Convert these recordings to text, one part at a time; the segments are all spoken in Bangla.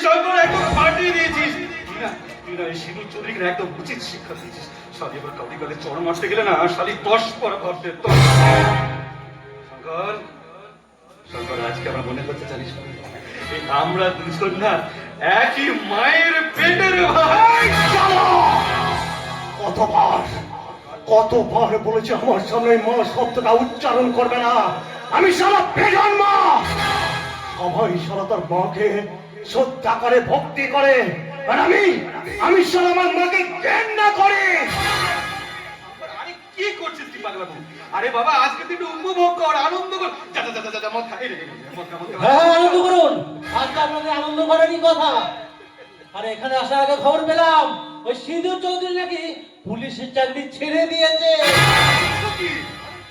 শঙ্কর একদম পাঠিয়ে দিয়েছিস। তুই না এই সিঁদুর চৌধুরীকে একদম উচিত শিক্ষা দিয়েছিস। শালি এবার কাউরি কালে চড় মারতে গেলে না শালি 10 পর ভাবতে। শঙ্কর শঙ্কর আজকে আমার মনে হচ্ছে জানিস আমরা দুজন না একই মায়ের পেটের ভাই। কতবার কতবার বলেছি আমার সামনে মা শব্দটা উচ্চারণ করবে না। আমি সারা বেজান মা। সবাই সারা তার মাকে শ্রদ্ধা করে ভক্তি করে, আর আমি সারা আমার মাকে ঘৃণা করি। আরে কি করছিস তুই পাগলা বাবু? আরে বাবা আজকে তুই একটু উপভোগ কর, আনন্দ কর। যা যা যা যা মদ খা। এই রে মদ খা। হ্যাঁ আনন্দ করুন, আজকে আপনাদের আনন্দ করারই কথা। আর এখানে আসার আগে খবর পেলাম ওই সিঁদুর চৌধুরী নাকি পুলিশের চাকরি ছেড়ে দিয়েছে।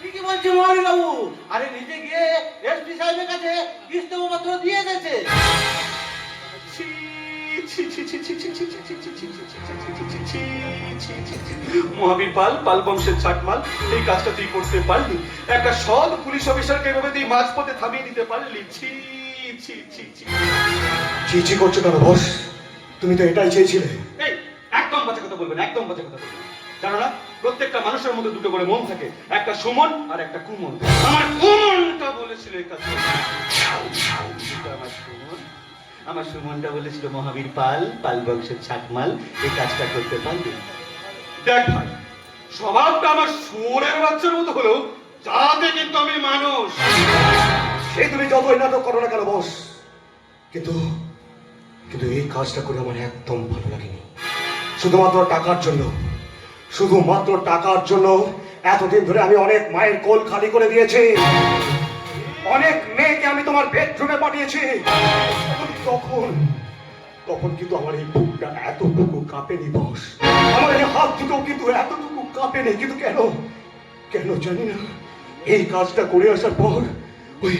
ঠিকই বলছে মহাবীর বাবু। আরে নিজে গিয়ে এসপি সাহেবের কাছে ইস্তফা পত্র দিয়ে গেছে। মহাবীর পাল, পাল বংশের ছাটমাল, এই কাজটা তুই করতে পারলি? একটা সৎ পুলিশ অফিসারকে এভাবে তুই মাঝপথে থামিয়ে দিতে পারলি? ছি ছি ছি ছি। চিচি করছো কেন বস? তুমি তো এটাই চেয়েছিলে। এই একদম বাজে কথা বলবেন, একদম বাজে কথা বলবেন। জানো না প্রত্যেকটা মানুষের মধ্যে দুটো করে মন থাকে, একটা সুমন আর একটা কুমন। আমার কুমনটা বলেছিল এই কাজ। আমার সুমনটা বলেছিল মহাবীর পাল, পাল বংশের ছাটমাল, এই কাজটা করতে পারবে। দেখ ভাই, স্বভাবটা আমার শুয়োরের বাচ্চার মতো হলেও যাতে কিন্তু আমি মানুষ। সে তুমি যতই নাটক করো না কেন বস, কিন্তু কিন্তু এই কাজটা করে আমার একদম ভালো লাগেনি। শুধুমাত্র টাকার জন্য, শুধুমাত্র টাকার জন্য এতদিন ধরে আমি অনেক মায়ের কোল খালি করে দিয়েছি, অনেক মেয়েকে আমি তোমার বেডরুমে পাঠিয়েছি। তখন তখন কিন্তু আমার এই বুকটা এতটুকু কাঁপেনি বস, আমার এই হাত দুটো কিন্তু এতটুকু কাঁপেনি। কিন্তু কেন কেন জানি না, এই কাজটা করে আসার পর ওই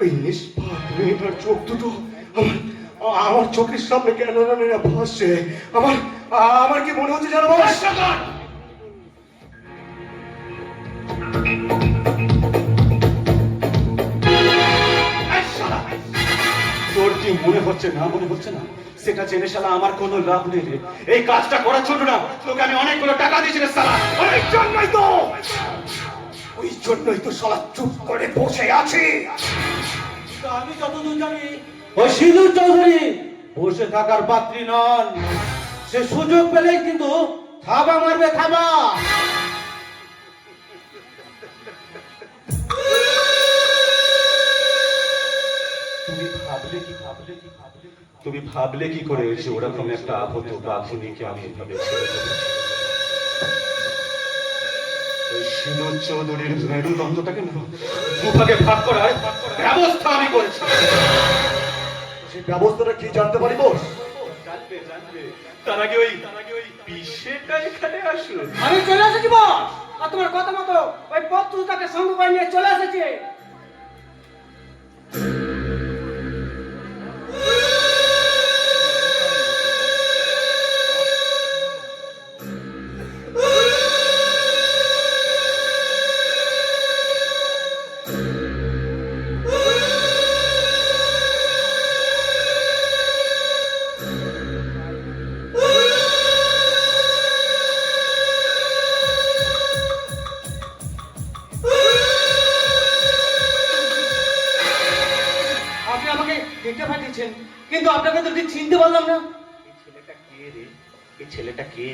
ওই নিষ্পাপ মেয়েটার চোখ দুটো আমার চোখের সামনে কেন না ভাসছে। আমার কি মনে হচ্ছে জানো বস? তোর কি মনে হচ্ছে না মনে হচ্ছে না সেটা জেনে শালা আমার কোনো লাভ নেই রে। এই কাজটা করার জন্য না তোকে আমি অনেকগুলো টাকা দিয়েছি রে শালা। ওই জন্যই তো শালা চুপ করে বসে আছি। আমি যতদূর জানি ওই সিঁদুর চৌধুরী বসে থাকার পাত্রী নন। সে সুযোগ পেলেই কিন্তু থাবা মারবে, থাবা। তুমি ভাবলে কি করে যে ওরকম একটা আহত বাঘুনিকে আমি এভাবে ছেড়ে দেবো? ওই সিঁদুর চৌধুরীর মেরুদণ্ডটাকে দুভাগে ভাগ করার ব্যবস্থা আমি করেছি। সেই ব্যবস্থাটা কি জানতে পারি বস? জানবে জানবে, তার আগে ওই বিষয়টা এখানে আসুন। আমি চলে এসেছি বস, আর তোমার কথা মতো ওই পত্রটাকে সঙ্গে করে নিয়ে চলে এসেছে। কিন্তু আপনাকে তো ঠিক চিনতে পারলাম না। এই ছেলেটা কে রে? এই ছেলেটা কে?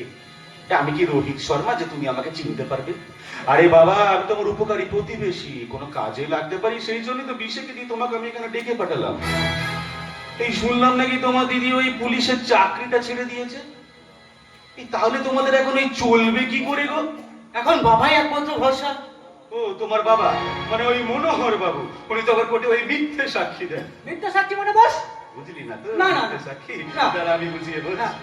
আমি কি রোহিত শর্মা যে তুমি আমাকে চিনতে পারবে? আরে বাবা, আমি তোমার উপকারী প্রতিবেশী, কোনো কাজে লাগতে পারি সেই জন্যই তো বিশেকে দিয়ে তোমাকে আমি এখানে ডেকে পাঠালাম। এই শুনলাম নাকি তোমার দিদি ওই পুলিশের চাকরিটা ছেড়ে দিয়েছে। এই তাহলে তোমাদের এখন ওই চলবে কি করে গো? এখন বাবাই একমাত্র ভরসা। ও তোমার বাবা, মানে ওই মনোহর বাবু, উনি তো আবার কোর্টে ওই মিথ্যে সাক্ষী দেন। মিথ্যা সাক্ষী মানে বস? বুঝলি না তো? না, না, মিথ্যে সাক্ষী না। তারা আমি বুঝিয়ে বলছি।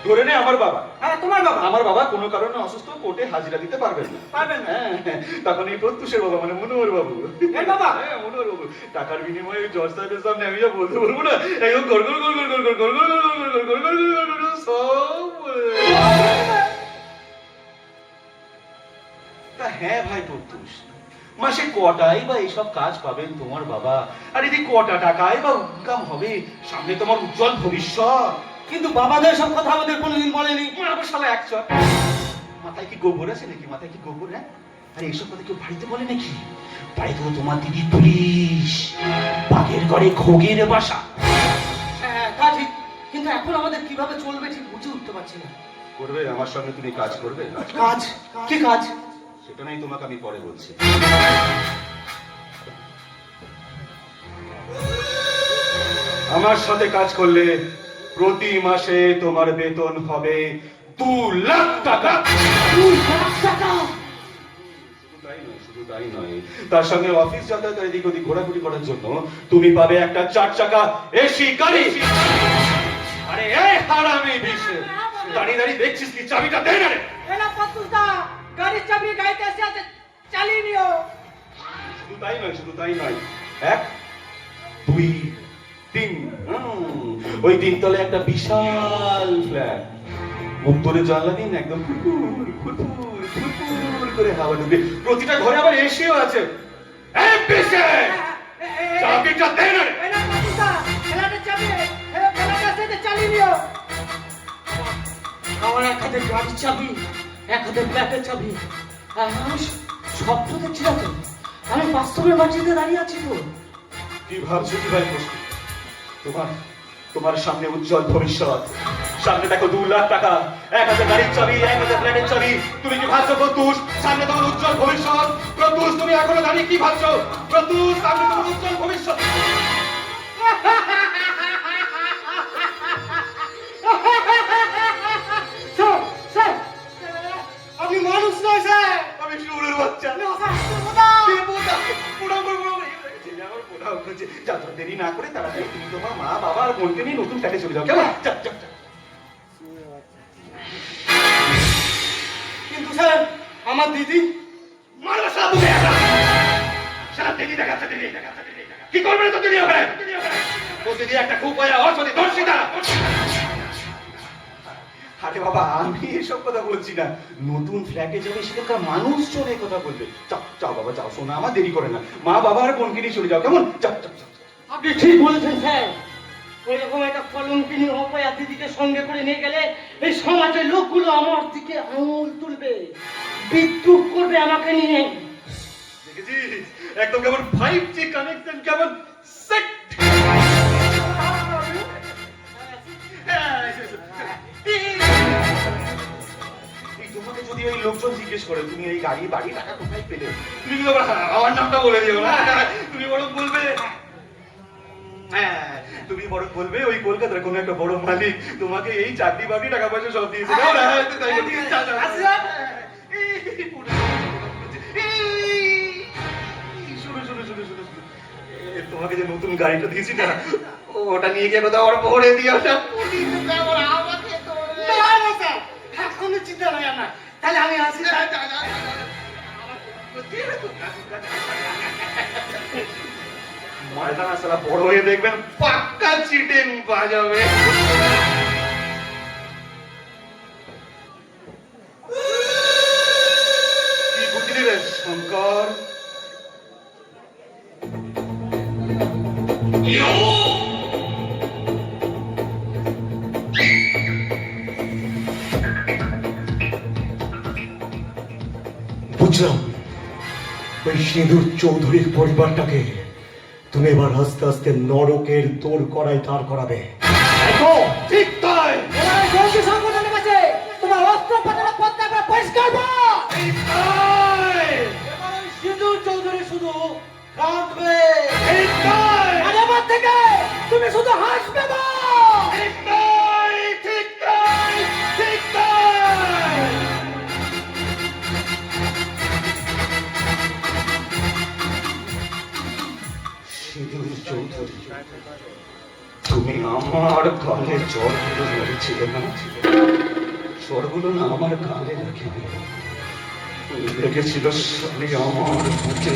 ধরে নে আমার বাবা, হ্যাঁ তোমার বাবা। আমার বাবা কোনো কারণে অসুস্থ, কোর্টে হাজিরা দিতে পারবেন না। পারবেন না? হ্যাঁ, তখন এই প্রত্যুষের বাবা মানে মনোহর বাবু, এই বাবা? হ্যাঁ মনোহর বাবু টাকার বিনিময়ে জজ সাহেবের সামনে আমি যা বলতে বলবো না, একদম গড়গড় গড়গড় গড়গড় গড়গড় গড়গড় গড়গড় গড়গড় গড়গড় সব বলে। তা হ্যাঁ ভাই প্রত্যুষ, মাসে কটাই বা এইসব কাজ পাবেন তোমার বাবা? আর এদিকে কটা টাকায় বা ইনকাম হবে? সামনে তোমার উজ্জ্বল ভবিষ্যৎ। কিন্তু বাবাদের সব কথা আমাদের কোনোদিন বলেনি। মারবো শালা এক চড়। মাথায় কি গোবর আছে নাকি? মাথায় কি গোবর? হ্যাঁ, আরে এইসব কথা কেউ বাড়িতে বলে নাকি? বাড়িতে তো তোমার দিদি পুলিশ, বাঘের ঘরে খোগের বাসা। হ্যাঁ, তা ঠিক, কিন্তু এখন আমাদের কিভাবে চলবে ঠিক বুঝে উঠতে পারছি না। করবে আমার সঙ্গে, তুমি কাজ করবে। কাজ? কি কাজ? সেটা নাই, তোমাকে আমি পরে বলছি। আমার সাথে কাজ করলে প্রতি মাসে তোমার বেতন হবে 2 লাখ টাকা। 2 লাখ টাকা? শুধু তাই নয়, তার সঙ্গে অফিস যাতায়াত এদিক ওদিক ঘোরাঘুরি করার জন্য তুমি পাবে একটা 4 চাকা এসি গাড়ি। আরে এই হারামি বিশে দাঁড়িয়ে দাঁড়িয়ে দেখছিস কি? চাবিটা দে না রে। এলা পত্তুদা, গাড়ির চাবি গাড়িতে আছে, চালিয়ে নিও। শুধু তাই নয়, 1 2 3, ওই 3 তলে একটা বিশাল ফ্ল্যাট। উত্তরে জানলা দিন একদম ফুরফুর ফুরফুর ফুরফুর করে হাওয়া ঢুকে। প্রতিটা ঘরে আবার এসিও আছে। এই বিশে চাবিটা দে না রে। এলা পত্তুদা, এলাতে চাবি, এলাতে আছে, চালিয়ে নিও। আমার এক হাতে গাড়ির চাবি, এক হাতে ফ্ল্যাটের চাবি। আমি স্বপ্ন দেখছি না তো, আমি বাস্তবের মাটিতে দাঁড়িয়ে আছি তো। কি ভাবছো কি ভাই প্রশ্ন? তোমার সামনে উজ্জ্বল ভবিষ্যৎ। সামনে দেখো 2 লাখ টাকা, এক হাতে গাড়ির চাবি, এক হাতে ফ্ল্যাটের চাবি। তুমি কি ভাবছো প্রত্যুষ সামনে তোমার উজ্জ্বল ভবিষ্যৎ? প্রত্যুষ তুমি এখনো দাঁড়িয়ে কি ভাবছো? প্রত্যুষ সামনে তোমার উজ্জ্বল ভবিষ্যৎ। স্যার, স্যার, আপনি মানুষ নয় স্যার। আমি শুয়োরের বাচ্চা। দেরি না করে তাড়াতাড়ি তুমি তোমার মা বাবা আর বোনকে নিয়ে নতুন ফ্ল্যাটে চলে যাও, কেমন? কিন্তু স্যার, আমার দিদি। মারো সব তুমি একা। সারা দিদি দেখাচ্ছে, কি করবে না তো দিদি ওখানে? ও দিদি একটা খুব বড় অসতি দর্শিতা। আরে বাবা, আমি এসব কথা বলছি না। নতুন ফ্ল্যাটে যাবে, সেখানকার মানুষজন এই কথা বলবে। যাও বাবা, যাও, শোনা আমার দেরি করে না। মা বাবা আর বোনকে নিয়ে চলে যাও, কেমন? যাও। আপনি ঠিক বলেছেন স্যার। ওই রকম একটা কলঙ্কিনী অপয়া দিদিকে সঙ্গে করে নিয়ে গেলে এই সমাজের লোকগুলো আমার দিকে আঙুল তুলবে, বিদ্রুপ করবে আমাকে নিয়ে। দেখেছিস একদম কেমন 5G কানেকশন, কেমন সেট। তোমাকে যদি ওই লোকজন জিজ্ঞেস করে তুমি এই গাড়ি বাড়ি টাকা কোথায় পেলে, তুমি কিন্তু আবার আমার নামটা বলে দিও না। তুমি বরং বলবে, হ্যাঁ, তুমি বরং বলবে ওই কলকাতার কোনো একটা বড় মালিক তোমাকে এই চাকরি বাকরি টাকা পয়সা সব দিয়েছে। তোমাকে যে নতুন গাড়িটা দিয়েছি না, ওটা নিয়ে গিয়ে কোথাও আবার ভরে দিও না। কোনো চিন্তা নাই আমার। তাহলে আমি আসি স্যার। ময়দান সালা বড় হয়ে দেখবেন পাক্কা চিটেন বাজাবে। কি বুঝলি রে শঙ্কর? বুঝলাম, ওই সিঁদুর চৌধুরীর পরিবারটাকে তুমি এবার আস্তে আস্তে নরকের দৌড় করায় দাঁড় করাবে। ঠিক তাই। এবার জঙ্গি সংগঠনের কাছে তোমার অস্ত্র পাতানো পথটা পরিষ্কার কর। এবার ওই সিঁদুর চৌধুরী শুধু কাঁদবে। আর এবার থেকে তুমি শুধু হাসবে না। সিঁদুর চৌধুরী, তুমি আমার গালে জ্বরগুলো মেরেছিলে না? জ্বরগুলো না আমার গালে লাগেনি, লেগেছিল শালি আমার বুকে।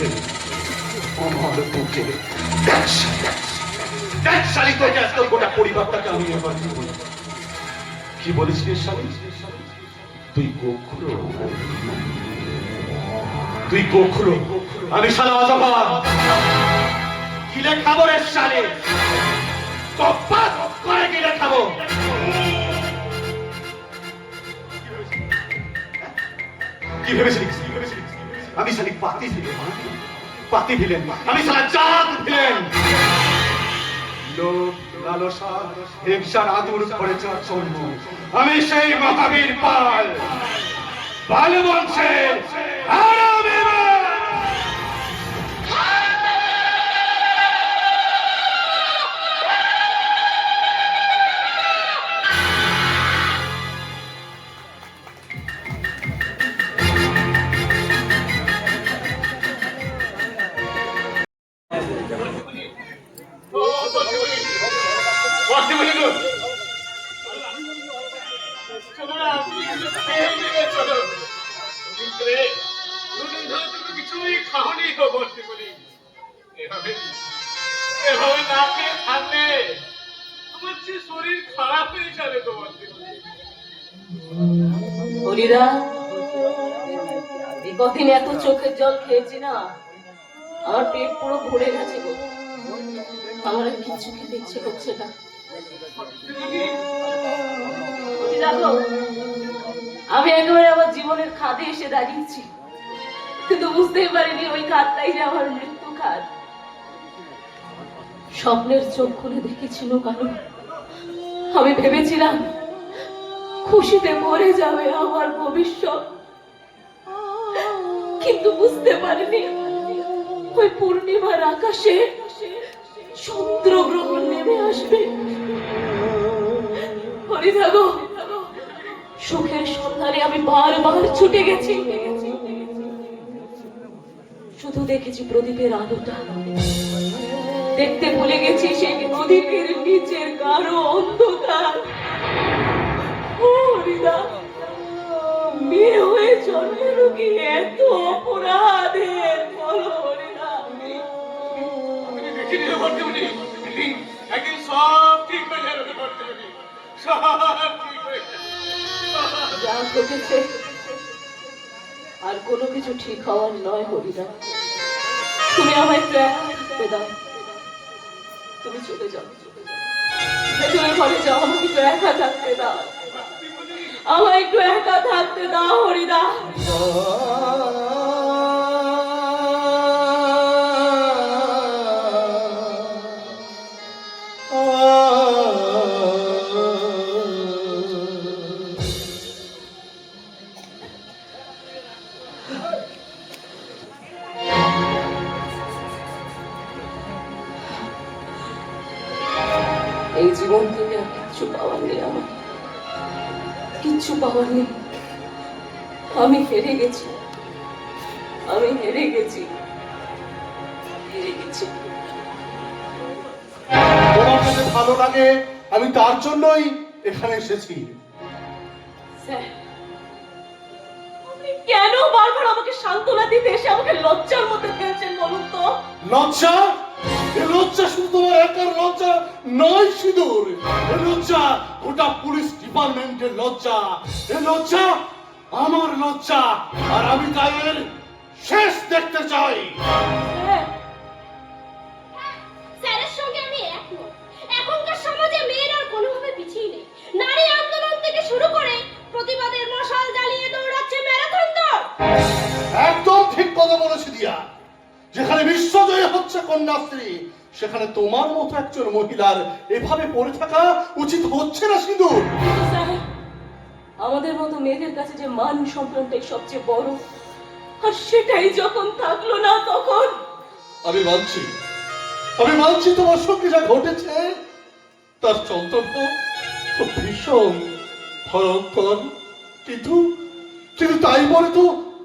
শালি তোকে আজকাল গোটা পরিবারটাকে আমি এবার কি বলেছিলিস শালি? তুই গোখরো আমি শালা অজগর গিলে খাবো রে শালে, কপাত করে গিলে খাবো। কি ভেবেছিলিস? আমি শালি পাতি ভিলেন, পাতি ভিলেন, আমি শালা জাত ভিলেন। লোভ লালসা হিংসার আদুর করেছে জন্ম। আমি সেই মহাবীর পাল, পাল বংশের আরামে কিছুই খাওনি তো বলতে বলি। এভাবে না খেয়ে থাকলে আমার যে শরীর খারাপ হয়ে যাবে তো বলতে বলি। হরিদা, এই কদিন এত চোখের জল খেয়েছি না, আমার পেট পুরো ভরে গেছে গো। আমার আর কিচ্ছু খেতে ইচ্ছে করছে না। হরিদা গো, আমি একেবারে আমার জীবনের খাদে এসে দাঁড়িয়েছি, কিন্তু বুঝতেই পারিনি ওই খাদটাই যে আমার মৃত্যু খাদ। স্বপ্নের চোখ খুলে দেখেছিল কারণ আমি ভেবেছিলাম খুশিতে মরে যাবে আমার ভবিষ্যৎ, কিন্তু বুঝতে পারিনি ওই পূর্ণিমার আকাশে চন্দ্রগ্রহণ নেমে আসবে। হরিদা গো, সুখের সন্ধানে আমি বারবার ছুটে গেছি, শুধু দেখেছি প্রদীপের আলোটা, দেখতে ভুলে গেছি সেই প্রদীপের নিচের গাঢ় অন্ধকার। হরিদা, মেয়ে হয়ে জন্মের কি এত অপরাধের বলো হরিদা? দেখে নিলে বলতে বলি, একদিন সব ঠিক হয়ে যাবে বলতে বলি, সব ঠিক হয়ে যাবে। যা ঘটেছে আর কোনো কিছু ঠিক হওয়ার নয় হরিদা। তুমি আমায় একটু একা থাকতে দাও, তুমি চলে যাও, ভেতরে ঘরে যাও, আমাকে একটু একা থাকতে দাও, আমায় একটু একা থাকতে দাও হরিদা। এই জীবন থেকে আর কিচ্ছু পাওয়ার নেই, আমার কিচ্ছু পাওয়ার নেই। আমি হেরে গেছি, আমি হেরে গেছি, হেরে গেছি। তোমার কাছে ভালো লাগে আমি তার জন্যই এখানে এসেছি। স্যার, আপনি কেন বারবার আমাকে সান্ত্বনা দিতে এসে আমাকে লজ্জার মধ্যে ফেলছেন বলুন তো? লজ্জা? এ লজ্জা শুধু তোমার একার লজ্জা নয় সিঁদুর, এ লজ্জা গোটা পুলিশ ডিপার্টমেন্টের লজ্জা, এ লজ্জা আমার লজ্জা, আর আমি তাই এর শেষ দেখতে চাই। স্যার, স্যারের সঙ্গে আমি একমত। এখনকার সমাজে মেয়েরা আর কোনোভাবে পিছিয়ে নেই। নারী আন্দোলন থেকে শুরু করে প্রতিবাদের মশাল জ্বালিয়ে দৌড়াচ্ছে ম্যারাথন দৌড়। একদম ঠিক কথা বলেছি দিয়া। যেখানে বিশ্বজয় হচ্ছে কন্যাশ্রী, সেখানে তোমার মতো একজন মহিলার এভাবে পড়ে থাকা উচিত হচ্ছে না সিঁদুর। কিন্তু স্যার, আমাদের মতো মেয়েদের কাছে যে মান সম্মানটাই সবচেয়ে বড়, আর সেটাই যখন থাকলো না তখন আমি মানছি তোমার সঙ্গে যা ঘটেছে তার যন্ত্রণা ভীষণ ভয়ঙ্কর, কিন্তু তাই বলে তো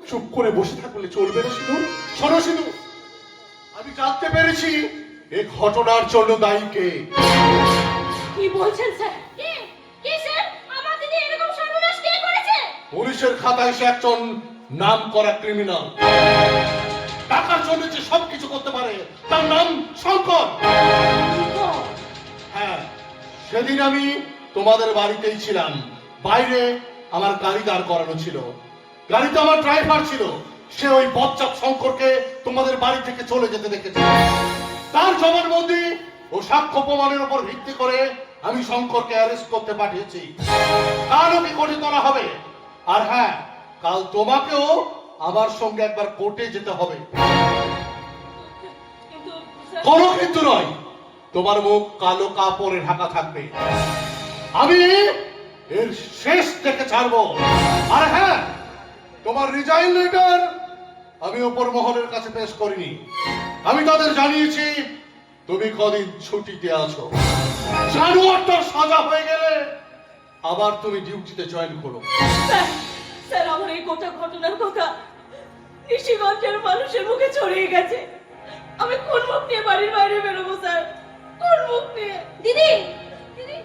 চুপ করে বসে থাকলে চলবে না সিঁদুর। শোনো সিঁদুর, আমি জানতে পেরেছি এই ঘটনার জন্য দায়ী কে। কি বলছেন স্যার? কে কে স্যার? আমার দিদি এরকম সর্বনাশ কে করেছে? পুলিশের খাতায় সে একজন নাম করা ক্রিমিনাল। টাকার জন্য যে সবকিছু করতে পারে তার নাম শঙ্কর। হ্যাঁ, সেদিন আমি তোমাদের বাড়িতেই ছিলাম। বাইরে আমার গাড়ি দাঁড় করানো ছিল, গাড়িতে আমার ড্রাইভার ছিল। সে ওই বজ্জাত শঙ্করকে তোমাদের বাড়ি থেকে চলে যেতে দেখেছে। তার জবানবন্দি ও সাক্ষ্য প্রমাণের উপর ভিত্তি করে আমি শঙ্করকে অ্যারেস্ট করতে পাঠিয়েছি। কালও কি কোর্টে তোলা হবে। আর হ্যাঁ, কাল তোমাকেও আমার সঙ্গে একবার কোর্টে যেতে হবে। কিন্তু স্যার, কোনো কিন্তু নয়, তোমার মুখ কালো কাপড়ে ঢাকা থাকবে। আমি এর শেষ দেখে ছাড়বো। আর হ্যাঁ, তোমার রিজাইন লেটার আমি উপর মহলের কাছে পেশ করিনি। আমি তাদের জানিয়েছি তুমি কদিন ছুটিতে আছো। জানুয়ারটা সাজা হয়ে গেলে আবার তুমি ডিউটিতে জয়েন করো। স্যার, স্যার, আমার এই গোটা ঘটনার কথা ঋষিগঞ্জের মানুষের মুখে ছড়িয়ে গেছে। আমি কোন মুখ নিয়ে বাড়ির বাইরে বেরোবো স্যার? কোন মুখ নিয়ে? দিদি, দিদি,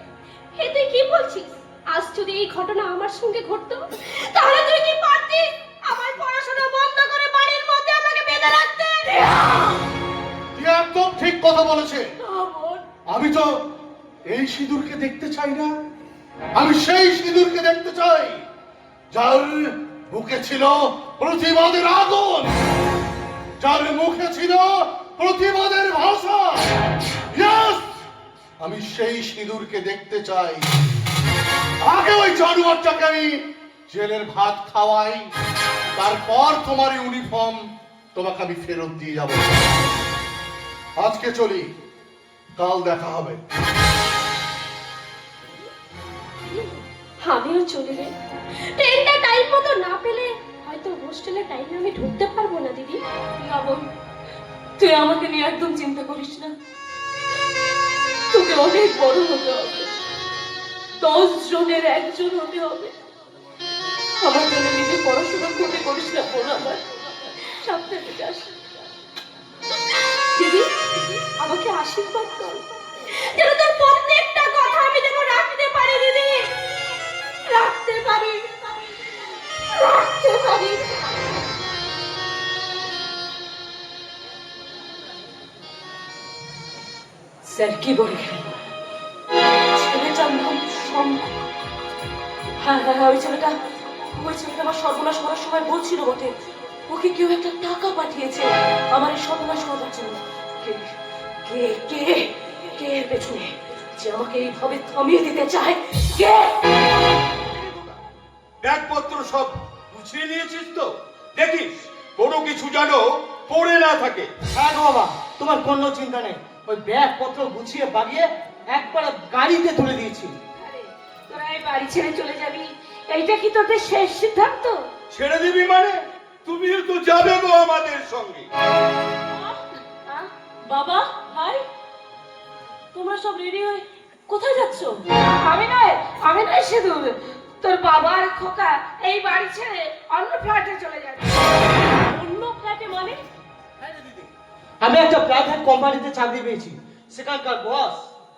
হে তুই কি বলছিস? আজ যদি এই ঘটনা আমার সঙ্গে ঘটতো, তাহলে তুই কি পারতিস আমার পড়াশোনা বন্ধ করে বাড়ির মধ্যে আমাকে বেঁধে রাখতে? তুই একদম ঠিক কথা বলেছে। না, বোন। আমি তো এই সিঁদুরকে দেখতে চাই না, আমি সেই সিঁদুরকে দেখতে চাই যার বুকে ছিল প্রতিবাদের আগুন, যার মুখে ছিল প্রতিবাদের ভাষা। Yes! আমি সেই সিঁদুরকে দেখতে চাই। আগে ওই জানুয়ারটাকে আমি জেলের ভাত খাওয়াই, তারপর তোমার ইউনিফর্ম তোমাকে আমি ফেরত দিয়ে যাব। আজকে চলি, কাল দেখা হবে। আমিও চলে যাই। ট্রেনটা টাইম মতো না পেলে হয়তো হোস্টেলে টাইমে আমি ঢুকতে পারবো না দিদি। না বোন, তুই আমাকে নিয়ে একদম চিন্তা করিস না। তোকে অনেক বড় হতে হবে, 10 জনের একজন হতে হবে। আমার জন্য নিজে পড়াশোনা করতে করিস না বোন, আমার সাবধানে যাস। দিদি, আমাকে আশীর্বাদ কর যেন তোর প্রত্যেকটা কথা আমি যেন রাখতে পারি দিদি, রাখতে পারি, রাখতে পারি। স্যার কি বলে গেলেন? ছেলেটার নাম শঙ্কর। হ্যাঁ হ্যাঁ হ্যাঁ, ওই ছেলেটা আমার সর্বনাশ করার সময় বলছিল বটে, ওকে কেউ একটা টাকা পাঠিয়েছে আমার এই সর্বনাশ করার জন্য। কে কে কে কে এর পেছনে যে আমাকে এইভাবে থামিয়ে দিতে চায়? কে? ব্যাগপত্র সব গুছিয়ে নিয়েছিস তো? দেখিস কোনো কিছু যেন পড়ে না থাকে। হ্যাঁ গো বাবা, তোমার কোনো চিন্তা নেই। ওই ব্যাগ পত্র গুছিয়ে বাগিয়ে একবার গাড়িতে তুলে দিয়েছি। তোরা এই বাড়ি ছেড়ে চলে যাবি, এইটা কি তোদের শেষ সিদ্ধান্ত? ছেড়ে দিবি মানে? তুমিও তো যাবে গো আমাদের সঙ্গে। বাবা, ভাই, তোমরা সব রেডি হয়ে কোথায় যাচ্ছ? আমি নয় শুধু তোর বাবা আর খোকা এই বাড়ি ছেড়ে অন্য ফ্ল্যাটে চলে যাবে। অন্য ফ্ল্যাটে মানে? আমি একটা প্রাইভেট কোম্পানিতে চাকরি পেয়েছি। সেখানকার বস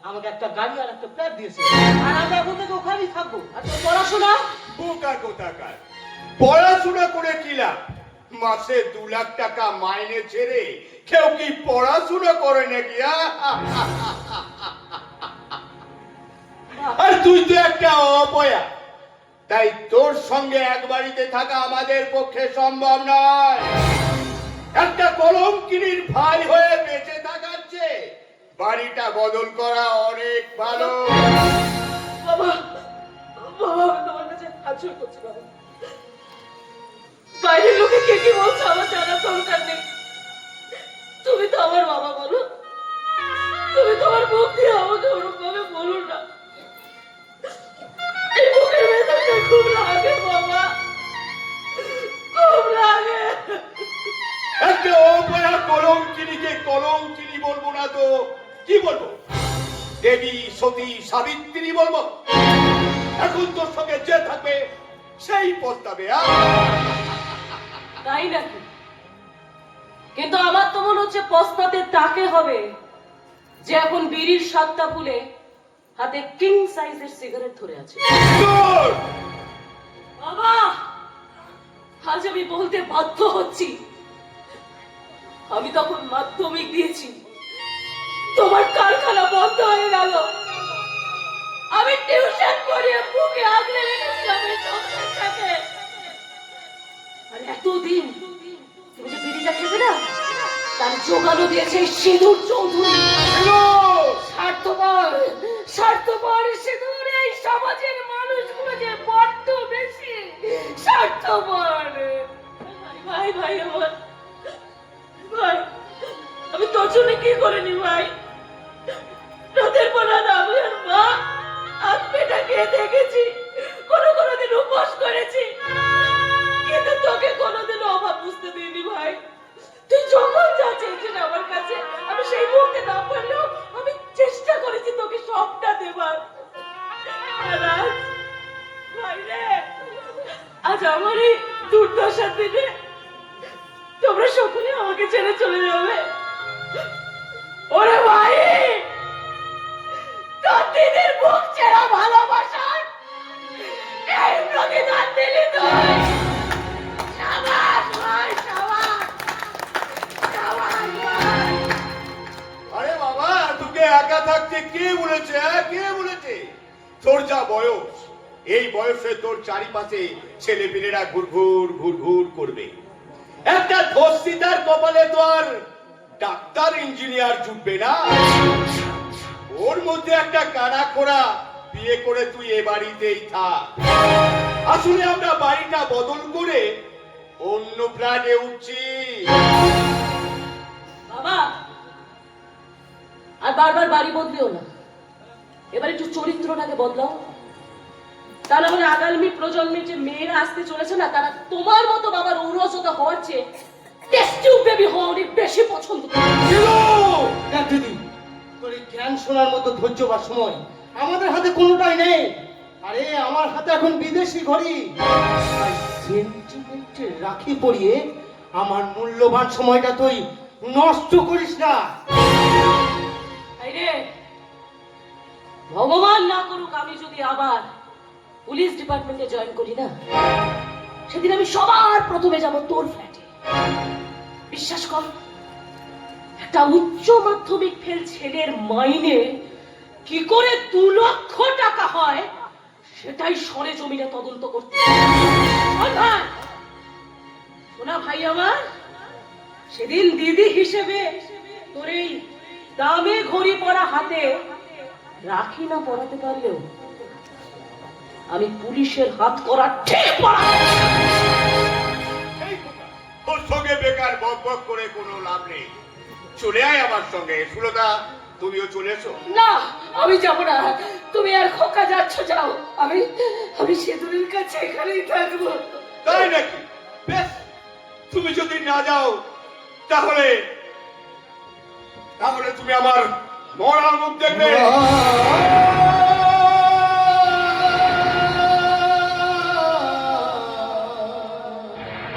আমাকে একটা গাড়ি আর একটা ফ্ল্যাট দিয়েছে, আর আমি এখন থেকে ওখানেই থাকবো। আর তোর পড়াশোনা? বোকা কোথাকার, পড়াশোনা করে কি লাভ? মাসে 2 লাখ টাকা মাইনে ছেড়ে কেউ কি পড়াশোনা করে নাকি? আর তুই তো একটা অপয়া, তাই তোর সঙ্গে এক বাড়িতে থাকা আমাদের পক্ষে সম্ভব নয়। একটা কলঙ্কিনীর ভাই হয়ে বেঁচে থাকার চেয়ে বাড়িটা বদল করা অনেক ভালো। বাবা, বাবা, আমি তোমার কাছে হাত জোড় করছি বাবা। বাইরের লোকে কে কি বলছে আমার জানার দরকার নেই। তুমি তো আমার বাবা, বলো। তুমি তোমার মুখ দিয়ে আমাকে ওরকম ভাবে বলো না। এই বুকের ভেতরটা খুব লাগে বাবা, খুব লাগে। একটা অপয়া কলঙ্কিনীকে কলঙ্কিনী বলবো না তো কি বলবো? দেবী, সতী, সাবিত্রী বলবো? এখন তোর সঙ্গে যে থাকবে সেই পস্তাবে। তাই নাকি? কিন্তু আমার তো মনে হচ্ছে পস্তাতে তাকে হবে যে এখন বিড়ির 7টা ফুলে হাতে কিং সাইজের সিগারেট ধরে আছে। বাবা, আজ আমি বলতে বাধ্য হচ্ছি, আমি তখন মাধ্যমিক দিয়েছি, তোমার কারখানা বন্ধ হয়ে গেল। আমি টিউশন পড়িয়ে বুকে আগলে রেখেছিলাম এই সংসারটাকে। আর এতদিন তুমি যে বিড়িটা খেতে না, তার জোগানো দিয়েছে এই সিঁদুর চৌধুরী। স্বার্থপর, স্বার্থপর সিঁদুর। এই সমাজের মানুষগুলো যে বড্ড বেশি স্বার্থপর। ভাই ভাই আমার ভাই, আমি তোর জন্য কি করিনি ভাই? রাতের পর রাত আমি আর মা হাত পেটা খেয়ে দেখেছি, কোনোদিন উপোস করেছি, কিন্তু তোকে কোনোদিন অভাব বুঝতে দিইনি ভাই। তুই যখন যা চেয়েছিস আমার কাছে, আমি সেই মুহূর্তে না পারলেও আমি চেষ্টা করেছি তোকে সবটা দেবার। আর আজ ভাই রে, আজ আমার এই দুর্দশার দিনে তোমরা সকলে আমাকে ছেড়ে চলে যাবে। ওরে ভাই, তোর দিদির বুক চেরা ভালোবাসার এই প্রতিদান দিলি তুই। সাবাস ভাই, সাবাস, সাবাস ভাই। আরে বাবা, তোকে একা থাকতে কে বলেছে? কে বলেছে? তোর যা বয়স, এই বয়সে তোর চারিপাশে ছেলে পেলেরা ঘুরঘুর ঘুরঘুর করবে। একটা ধস্তিদার কপালে তো আর ডাক্তার ইঞ্জিনিয়ার জুটবে না। ওর মধ্যে একটা কানা খোড়া বিয়ে করে তুই এ বাড়িতেই থাক। আসলে আমরা বাড়িটা বদল করে অন্য ফ্ল্যাটে উঠছি। বাবা, আর বারবার বাড়ি বদলিও না, এবার একটু চরিত্রটাকে বদলাও। তা না হলে আগামী প্রজন্মের যে মেয়েরা আসতে চলেছে না, তারা তোমার মতো বাবার ঔরসতা হওয়ার চেয়ে টেস্ট টিউব বেবি হওয়া অনেক বেশি পছন্দ করে। দেখ দিদি, তোর এই জ্ঞান শোনার মতো ধৈর্য বা সময় আমাদের হাতে কোনোটাই নেই। আরে আমার হাতে এখন বিদেশি ঘড়ি। সেন্টিমেন্টের রাখি পরিয়ে আমার মূল্যবান সময়টা তুই নষ্ট করিস না। রে, ভগবান না করুক আমি যদি আবার পুলিশ ডিপার্টমেন্টে জয়েন করি না, সেদিন আমি সবার প্রথমে যাব তোর ফ্ল্যাটে। বিশ্বাস কর, একটা উচ্চ মাধ্যমিক ফেল ছেলের মাইনে কি করে 2 লক্ষ টাকা হয়, সেটাই সরে জমিনে তদন্ত করতে। শোনা ভাই আমার, সেদিন দিদি হিসেবে তোর এই দামে ঘড়ি পরা হাতে রাখি না পরাতে পারলেও আমি পুলিশের হাত করা ঠিক পরা। ওর সঙ্গে বেকার বক বক করে কোনো লাভ নেই। চলে আয় আমার সঙ্গে। সুলতা, তুমিও চলে এসো। না, আমি যাব না। তুমি আর খোকা যাচ্ছ, যাও। আমি সেদুরের কাছে এখানেই থাকবো। তাই নাকি? বেশ, তুমি যদি না যাও তাহলে তুমি আমার মরার মুখ দেখবে।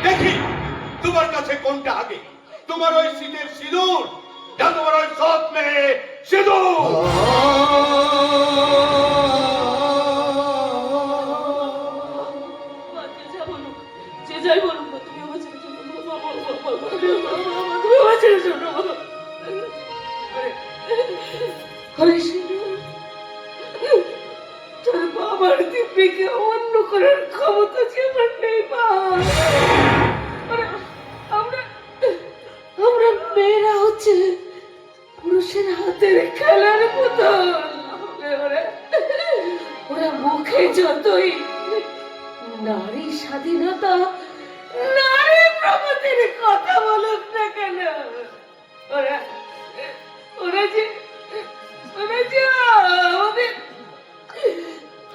দেখি তোমার কাছে কোনটা আগে, তোমার ওই শীতের সিঁদুর না তোমার ওই সৎ মেয়ে সিঁদুর? যে যাই বলুক, তুমি আমার ছেড়ে চলো। তুমি আমার ছেড়ে চলো। আরে সিঁদুর, তোর বাবার দিব্যিকে অন্য করার ক্ষমতা যে আমার নেই। আমরা মেয়েরা হচ্ছে পুরুষের হাতের খেলার মতো। ওরা মুখে যতই নারী স্বাধীনতা, নারী প্রগতির কথা বলুক না কেন, ওরা যে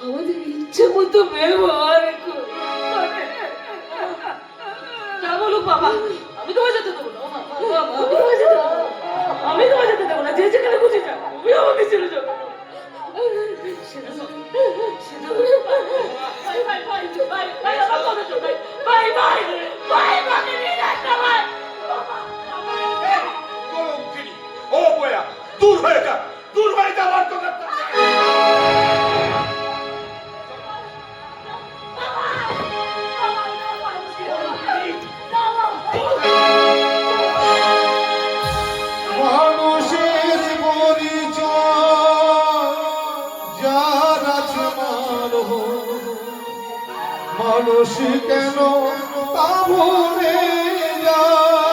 আমাদের ইচ্ছে মতো ব্যবহার করে। না বলুক বাবা, আমি তোমার যেতে দেবো না। আমি তোমার যেতে দেবো না। যে যেখানে খুশি যাও, তুমি আমাকে ছেড়ে যাও। ও বয়া, দূর হয়ে যা, দূর হয়ে যা আমার চোখের সামনে। মানুষের পরিচয় যার আছে মানুষ কেন তা ভুলে যায়।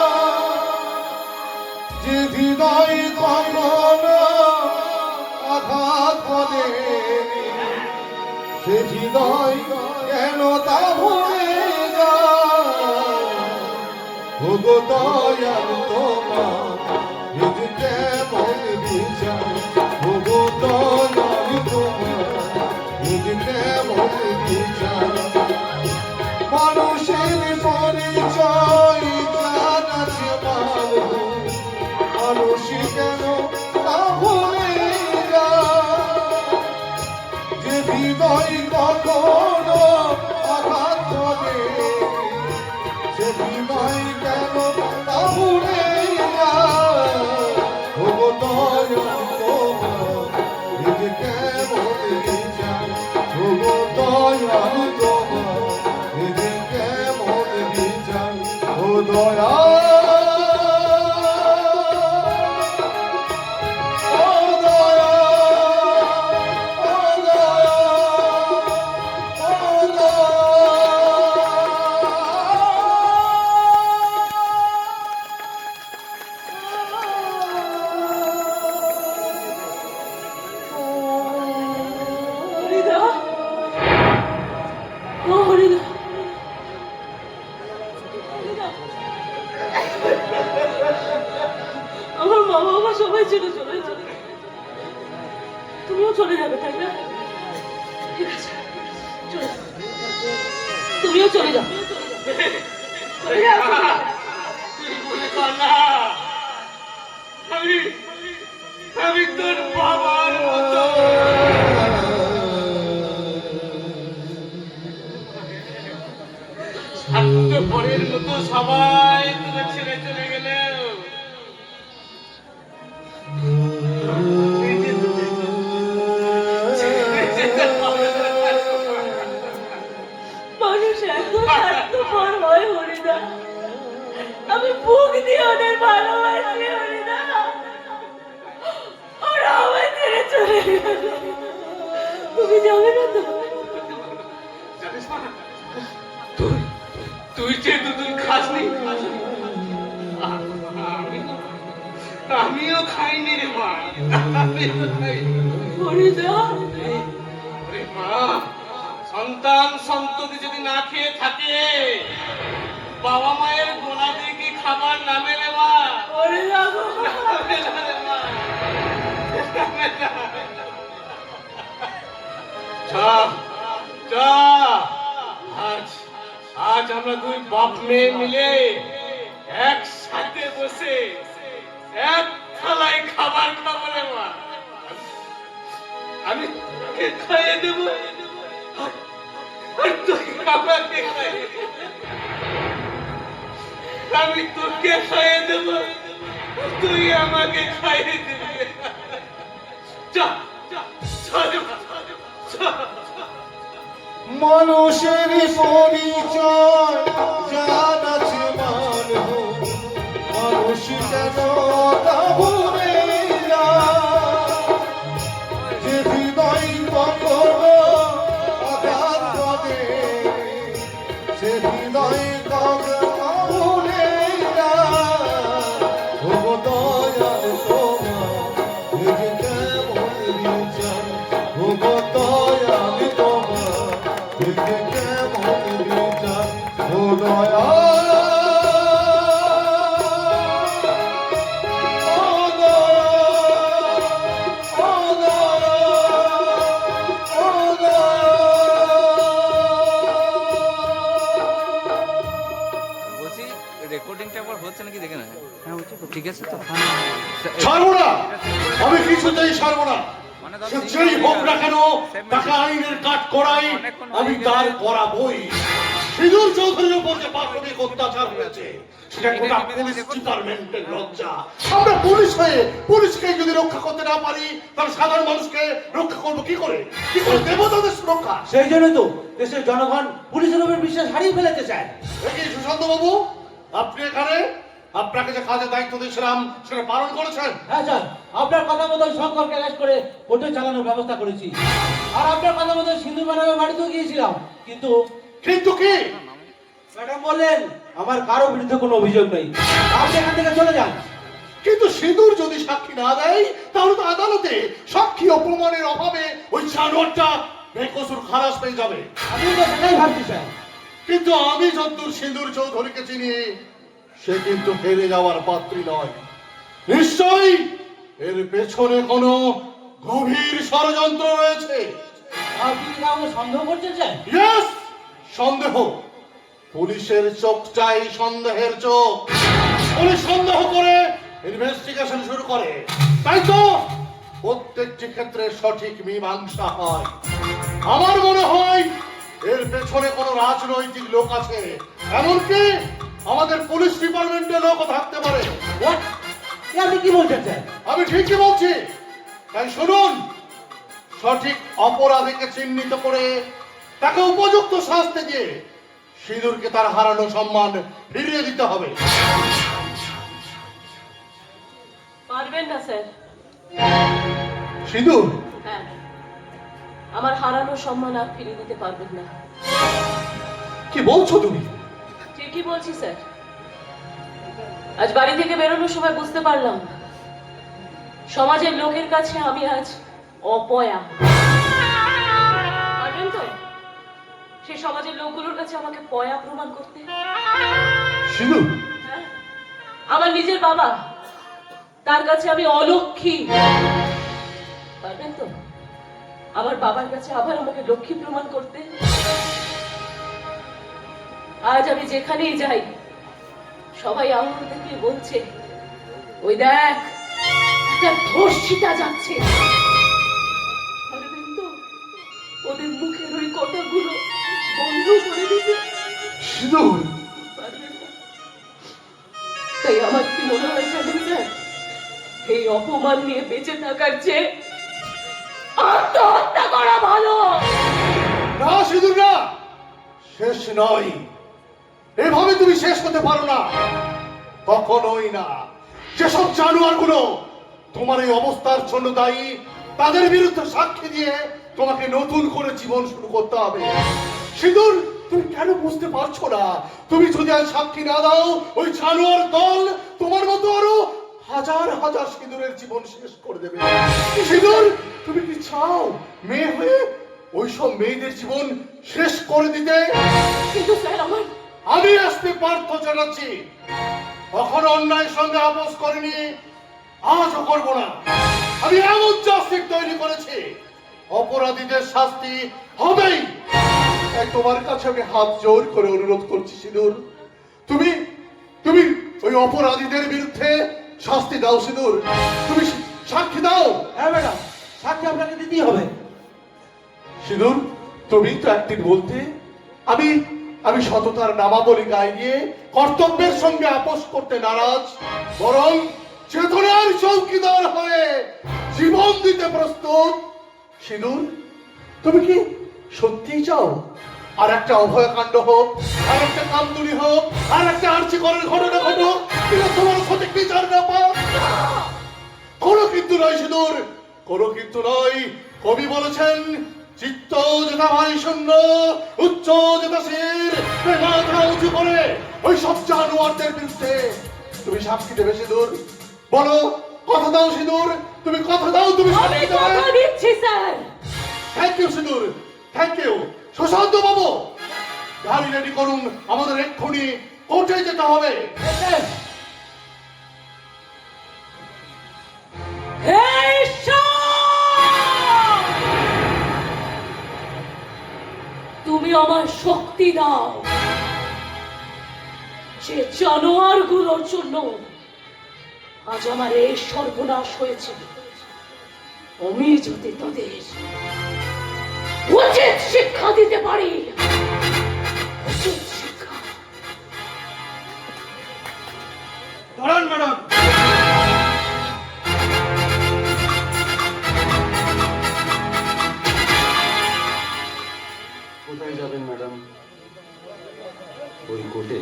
ওগো দয়াল তোমার নিজ কেমন বিচার ওগো দয়াল তোমার নিজ কেমন বিচার মানুষের পরিচয় জানাছে মানুষ কেন তা ভুলে যায় যে হৃদয় কখনো আঘাত করে সে হৃদয় কেন তা ভুলে যায় ওগো দয়াল তোমার নিজ কেমন বিচার ওগো দয়াল তোমার নিজ কেমন বিচার ও দয়াল হরিদা, ও হরিদা, হরিদা। আমার মা বাবা সবাই ছেড়ে চলে যাবে, তুমিও চলে যাবে তাই না? ঠিক আছে, চলে যাও। তুমিও চলে যাও, চলে যাও। তুই বলে কর না, আমি তোর বাবার মতো। স্বার্থপরের মতো সবাই তোকে ছেড়ে চলে গেলে মানুষ এত স্বার্থপর হয় হরিদা, আমি বুক দিয়ে ওদের ভালোবাসি হরিদা, ওরা আমায় ছেড়ে চলে গেল। তুমি যাবে না তো? জানিস না, তুই যে দুদিন খাসনি, আমিও খাইনি রে মা, আমিও খাইনি। হরিদা, ওরে মা, সন্তান সন্ততি যদি না খেয়ে থাকে, বাবা মায়ের গোনা দিয়ে কি খাবার নামে রে মা? হরিদা গো। নামে না রে মা, নামে না। চা, চা, আজ আমরা দুই বাপ মেয়ে মিলে একসাথে বসে এক থালায় খাবার খাবো রে মা। আমি তোকে খাইয়ে দেবো, আর তুই আমাকে খাইয়ে দে। আমি তোকে খাইয়ে দেবো, তুই আমাকে খাইয়ে দিবি। চা, চা, চল মা, চল। মানুষের পরিচয় জানাছে মানুষ কেন তা ভুলে যায় যে হৃদয় কখনো আঘাত করে সে হৃদয় কখনো ভুলে যায় ওগো দয়াল তোমার নিজ কেমন বিচার ওগো দয়াল তোমার নিজ কেমন বিচার ও দয়াল বলছি রেকর্ডিংটা আবার হচ্ছে নাকি দেখে না? হ্যাঁ হচ্ছে তো, ঠিক আছে তো। ছাড়বো না, আমি কিছুতেই ছাড়বো না। মানে সে যেই হোক না কেন, তাকে আইনের কাঠ করাই আমি তার করাবই। সিঁদুর চৌধুরীর উপর যে পাশবিক অত্যাচার হয়েছে সেটা গোটা পুলিশ ডিপার্টমেন্টের লজ্জা। আমরা পুলিশ হয়ে পুলিশকে যদি রক্ষা করতে না পারি তাহলে সাধারণ মানুষকে রক্ষা করবো কি করে? কি করে দেবো তাদের সুরক্ষা? সেই জন্য তো দেশের জনগণ পুলিশের উপর বিশ্বাস হারিয়ে ফেলতে চায়। দেখি সুশান্ত বাবু, আপনি এখানে আপনাকে যে কাজের দায়িত্ব দিয়েছিলাম সেটা পালন করেছেন? হ্যাঁ স্যার, আপনার কথা মতো শঙ্করকে অ্যারেস্ট করে কোর্টে চালানোর ব্যবস্থা করেছি। আর আপনার কথা মতো সিন্ধু ম্যাডামের বাড়িতেও গিয়েছিলাম, কিন্তু কিন্তু কি ম্যাডাম বললেন আমার কারো বিরুদ্ধে কোনো অভিযোগ নেই, আপনি এখান থেকে চলে যান। কিন্তু সিঁদুর যদি সাক্ষী না দেয় তাহলে তো আদালতে সাক্ষী ও প্রমাণের অভাবে ওই জানোয়ারটা বেকসুর খালাস পেয়ে যাবে। আমি তো সেটাই ভাবছি স্যার। কিন্তু আমি যতদূর সিঁদুর চৌধুরীকে চিনি সে কিন্তু হেরে যাওয়ার পাত্রী নয়। নিশ্চয়ই এর পেছনে কোনো গভীর ষড়যন্ত্র রয়েছে। আপনি কি কাউকে সন্দেহ করছেন স্যার? ইয়েস, সন্দেহ। পুলিশের চোখ চাই সন্দেহের চোখ। পুলিশ সন্দেহ করে ইনভেস্টিগেশন শুরু করে, তাই তো প্রত্যেকটি ক্ষেত্রে সঠিক মীমাংসা হয়। আমার মনে হয় এর পেছনে কোনো রাজনৈতিক লোক আছে, এমনকি আমাদের পুলিশ ডিপার্টমেন্টের লোকও থাকতে পারে। What? এ আপনি কি বলছেন স্যার? আমি ঠিকই বলছি। তাই শুনুন, সঠিক অপরাধীকে চিহ্নিত করে তাকে উপযুক্ত শাস্তি দিয়ে সিঁদুরকে তার হারানো সম্মান ফিরিয়ে দিতে হবে। পারবেন না স্যার। সিঁদুর? হ্যাঁ, আমার হারানো সম্মান আর ফিরিয়ে দিতে পারবেন না। কি বলছো তুমি? ঠিকই বলছি স্যার। আজ বাড়ি থেকে বেরোনোর সময় বুঝতে পারলাম সমাজের লোকের কাছে আমি আজ অপয়া। পারবেন তো সেই সমাজের লোকগুলোর কাছে আমাকে পয়া প্রমাণ করতে? সিঁদুর? হ্যাঁ, আমার নিজের বাবা, তার কাছে আমি অলক্ষী। পারবেন তো আমার বাবার কাছে আবার আমাকে লক্ষ্মী প্রমাণ করতে? আজ আমি যেখানেই যাই সবাই আঙুল থেকে বলছে, ওই দেখ একটা ধর্ষিতা যাচ্ছে। পারবেন তো ওদের মুখের ওই কথাগুলো বন্ধ করে দিতে? সিঁদুর? পারবেন না। তাই আমার কি মনে হয় জানেন স্যার, এই অপমান নিয়ে বেঁচে থাকার চেয়ে আত্মহত্যা করা ভালো। না সিঁদুর, না, শেষ নয়। এভাবে তুমি শেষ হতে পারো না, কখনোই না। যেসব জানোয়ারগুলো তোমার এই অবস্থার জন্য দায়ী, তাদের বিরুদ্ধে সাক্ষী দিয়ে তোমাকে নতুন করে জীবন শুরু করতে হবে। সিঁদুর, তুমি কেন বুঝতে পারছো না? তুমি যদি আজ সাক্ষী না দাও, ওই জানোয়ার দল তোমার মতো আরো হাজার হাজার সিঁদুরের জীবন শেষ করে দেবে। সিঁদুর, তুমি কি চাও মেয়ে হয়ে ওইসব মেয়েদের জীবন শেষ করে দিতে? কিন্তু স্যার আমি আসতে পার্থ জানাচ্ছি, কখনো অন্যায়ের সঙ্গে আপোষ করিনি, আজও করবো না। আমি এমন জাস্টিস তৈরি করেছি, অপরাধীদের শাস্তি হবেই। তাই তোমার কাছে আমি হাত জোর করে অনুরোধ করছি সিঁদুর, তুমি তুমি ওই অপরাধীদের বিরুদ্ধে শাস্তি দাও। সিঁদুর, তুমি সাক্ষী দাও। হ্যাঁ ম্যাডাম, সাক্ষী আপনাকে দিতেই হবে। সিঁদুর, তুমি তো একদিন বলতে আমি সততার নামাবলী গায়ে নিয়ে কর্তব্যের সঙ্গে আপোষ করতে নারাজ, বরং চেতনার চৌকিদার হয়ে জীবন দিতে প্রস্তুত। সিঁদুর, তুমি কি সত্যিই চাও আর একটা অভয়কাণ্ড হোক, আর একটা কামদুনি হোক, আর একটা আর্চিকরের ঘটনা ঘটুক, কিন্তু তোমার সঠিক বিচার না পাও? কোনো কিন্তু নয় সিঁদুর, কোনো কিন্তু নয়। কবি বলেছেন, চিত্ত যেটা ভাই শূন্য, উচ্চ যেটা শির, মাথা উঁচু করে ওই সব জানোয়ারদের বিরুদ্ধে তুমি সাক্ষী দেবে। সিঁদুর, বলো, কথা দাও সিঁদুর, তুমি কথা দাও, তুমি আমি সাক্ষী দেবে। কথা দিচ্ছি স্যার। থ্যাংক ইউ সিঁদুর, থ্যাংক ইউ। সুশান্ত বাবু, গাড়ি রেডি করুন, আমাদের এক্ষুনি কোর্টে যেতে হবে। হে ঈশ্বর! তুমি আমার শক্তি দাও, যে জানোয়ারগুলোর জন্য আজ আমার এই সর্বনাশ হয়েছে। আমি যদি তাদের উচিত শিক্ষা দিতে পারি, উচিত শিক্ষা। দাঁড়ান ম্যাডাম। কোথায় যাবেন ম্যাডাম? ওই কোর্টে?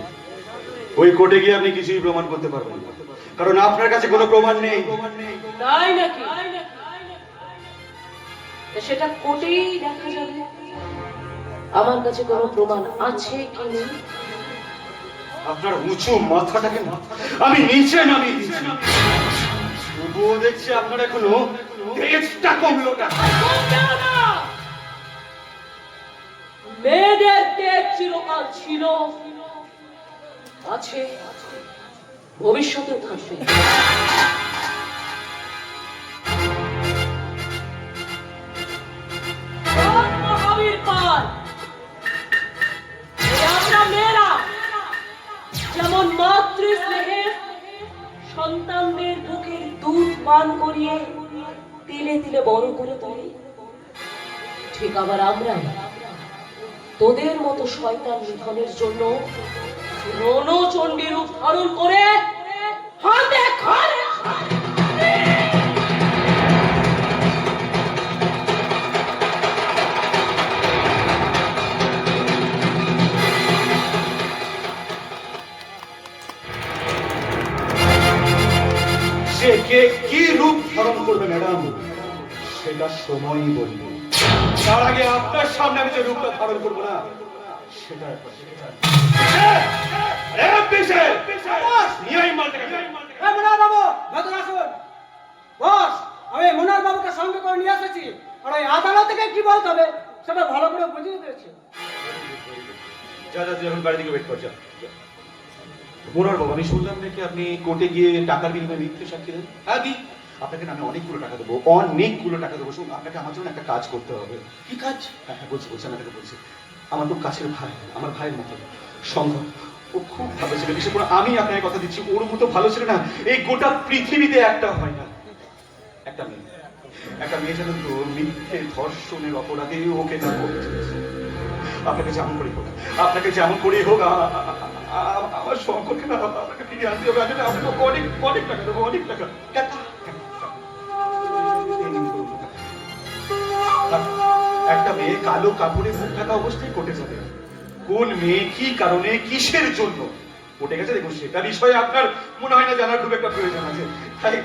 ওই কোর্টে গিয়ে আপনি কিছুই প্রমাণ করতে পারবেন না, কারণ আপনার কাছে কোনো প্রমাণ নেই। তাই নাকি? তা সেটা কোর্টেই দেখা যাবে আমার কাছে কোনো প্রমাণ আছে কি নেই। আপনার উঁচু মাথাটাকে আমি নিচে নামিয়ে দিচ্ছি, তবুও দেখছি আপনার এখনো তেজটা কমলো না। মেয়েদের তেজ চিরকাল ছিল, আছে, ভবিষ্যতে থাকবে। মহাবীর পাল, আমরা মেয়েরা যেমন মাতৃ স্নেহে সন্তানদের বুকের দুধ পান করিয়ে তিলে তিলে বড় করে তোলে, ঠিক আবার আমরা তোদের মতো শয়তান নিধনের জন্য রণচণ্ডী রূপ ধারণ করে হাতে খড়ে সে কে কি রূপ ধারণ করবে ম্যাডাম, সেটা সময়ই বলবে। তার আগে আপনার সামনে আমি যে রূপটা ধারণ করবো না, সেটা আমি মনোহর বাবুকে সঙ্গে করে নিয়ে এসেছি, আর ওই আদালত থেকে কি বলতে হবে সেটা ভালো করে বুঝিয়ে দিয়েছি। যা যা তুই এখন বাড়ি দিকে ওয়েট কর, যা। মনোহর বাবু, আমি শুনলাম নাকি আপনি কোর্টে গিয়ে টাকার বিনিময়ে মিথ্যে সাক্ষী দেন? হ্যাঁ দিই। আপনাকে না আমি অনেকগুলো টাকা দেবো, অনেকগুলো টাকা দেবো। শুনুন, আপনাকে আমার জন্য একটা কাজ করতে হবে। কি কাজ? হ্যাঁ হ্যাঁ বলছি, আমি আপনাকে বলছি। আমার খুব কাছের ভাই, আমার ভাইয়ের মতো শঙ্কর, ও খুব ভালো ছিল। বিশেষ করে আমি আপনাকে কথা দিচ্ছি, ওর মতো ভালো ছিল না এই গোটা পৃথিবীতে একটা হয় না। একটা মেয়ে জানেন তো, মিথ্যে ধর্ষণের অপরাধে ওকে না করতে চেয়েছে। আপনাকে যেমন করে হোক, আমার শঙ্করকে না আপনাকে ফিরিয়ে আনতে হবে। আসলে আপনাকে অনেক অনেক টাকা দেবো, অনেক টাকা। একটা মেয়ে কালো কাপড়ে মুখ ঢাকা অবস্থায় কোর্টে যাবে। কোন মেয়ে, কি কারণে, কিসের জন্য কোর্টে গেছে, দেখুন সেটা বিষয়ে আপনার মনে হয় না জানার খুব একটা প্রয়োজন আছে। তাই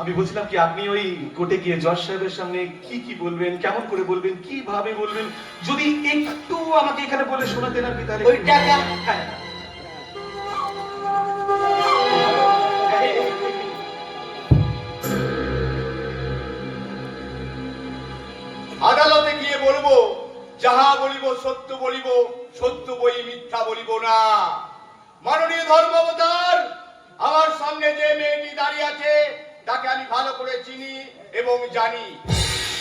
আমি বলছিলাম কি, আপনি ওই কোর্টে গিয়ে জজ সাহেবের সামনে কি কি বলবেন, কেমন করে বলবেন, কিভাবে বলবেন, যদি একটু আমাকে এখানে বলে শোনাতেন আর কি, তাহলে। ওই টাকা আদালতে গিয়ে বলবো, যাহা বলিব সত্য বলিব, সত্য বই মিথ্যা বলিব না। মাননীয় ধর্মাবতার, আমার সামনে যে মেয়েটি দাঁড়িয়ে আছে তাকে আমি ভালো করে চিনি এবং জানি।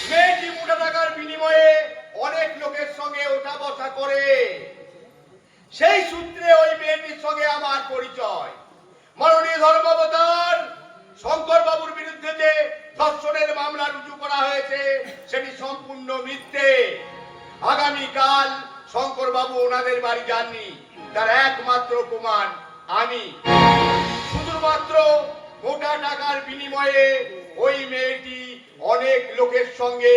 মেয়েটি মোটা টাকার বিনিময়ে অনেক লোকের সঙ্গে ওঠা বসা করে, সেই সূত্রে ওই মেয়েটির সঙ্গে আমার পরিচয়। মাননীয় ধর্মাবতার, শঙ্কর বাবুর বিরুদ্ধে যে ধর্ষণের মামলা রুজু করা হয়েছে সেটি সম্পূর্ণ মিথ্যে। আগামীকাল শঙ্কর বাবু ওনাদের বাড়ি যাননি, তার একমাত্র প্রমাণ আমি। শুধুমাত্র মোটা টাকার বিনিময়ে ওই মেয়েটি অনেক লোকের সঙ্গে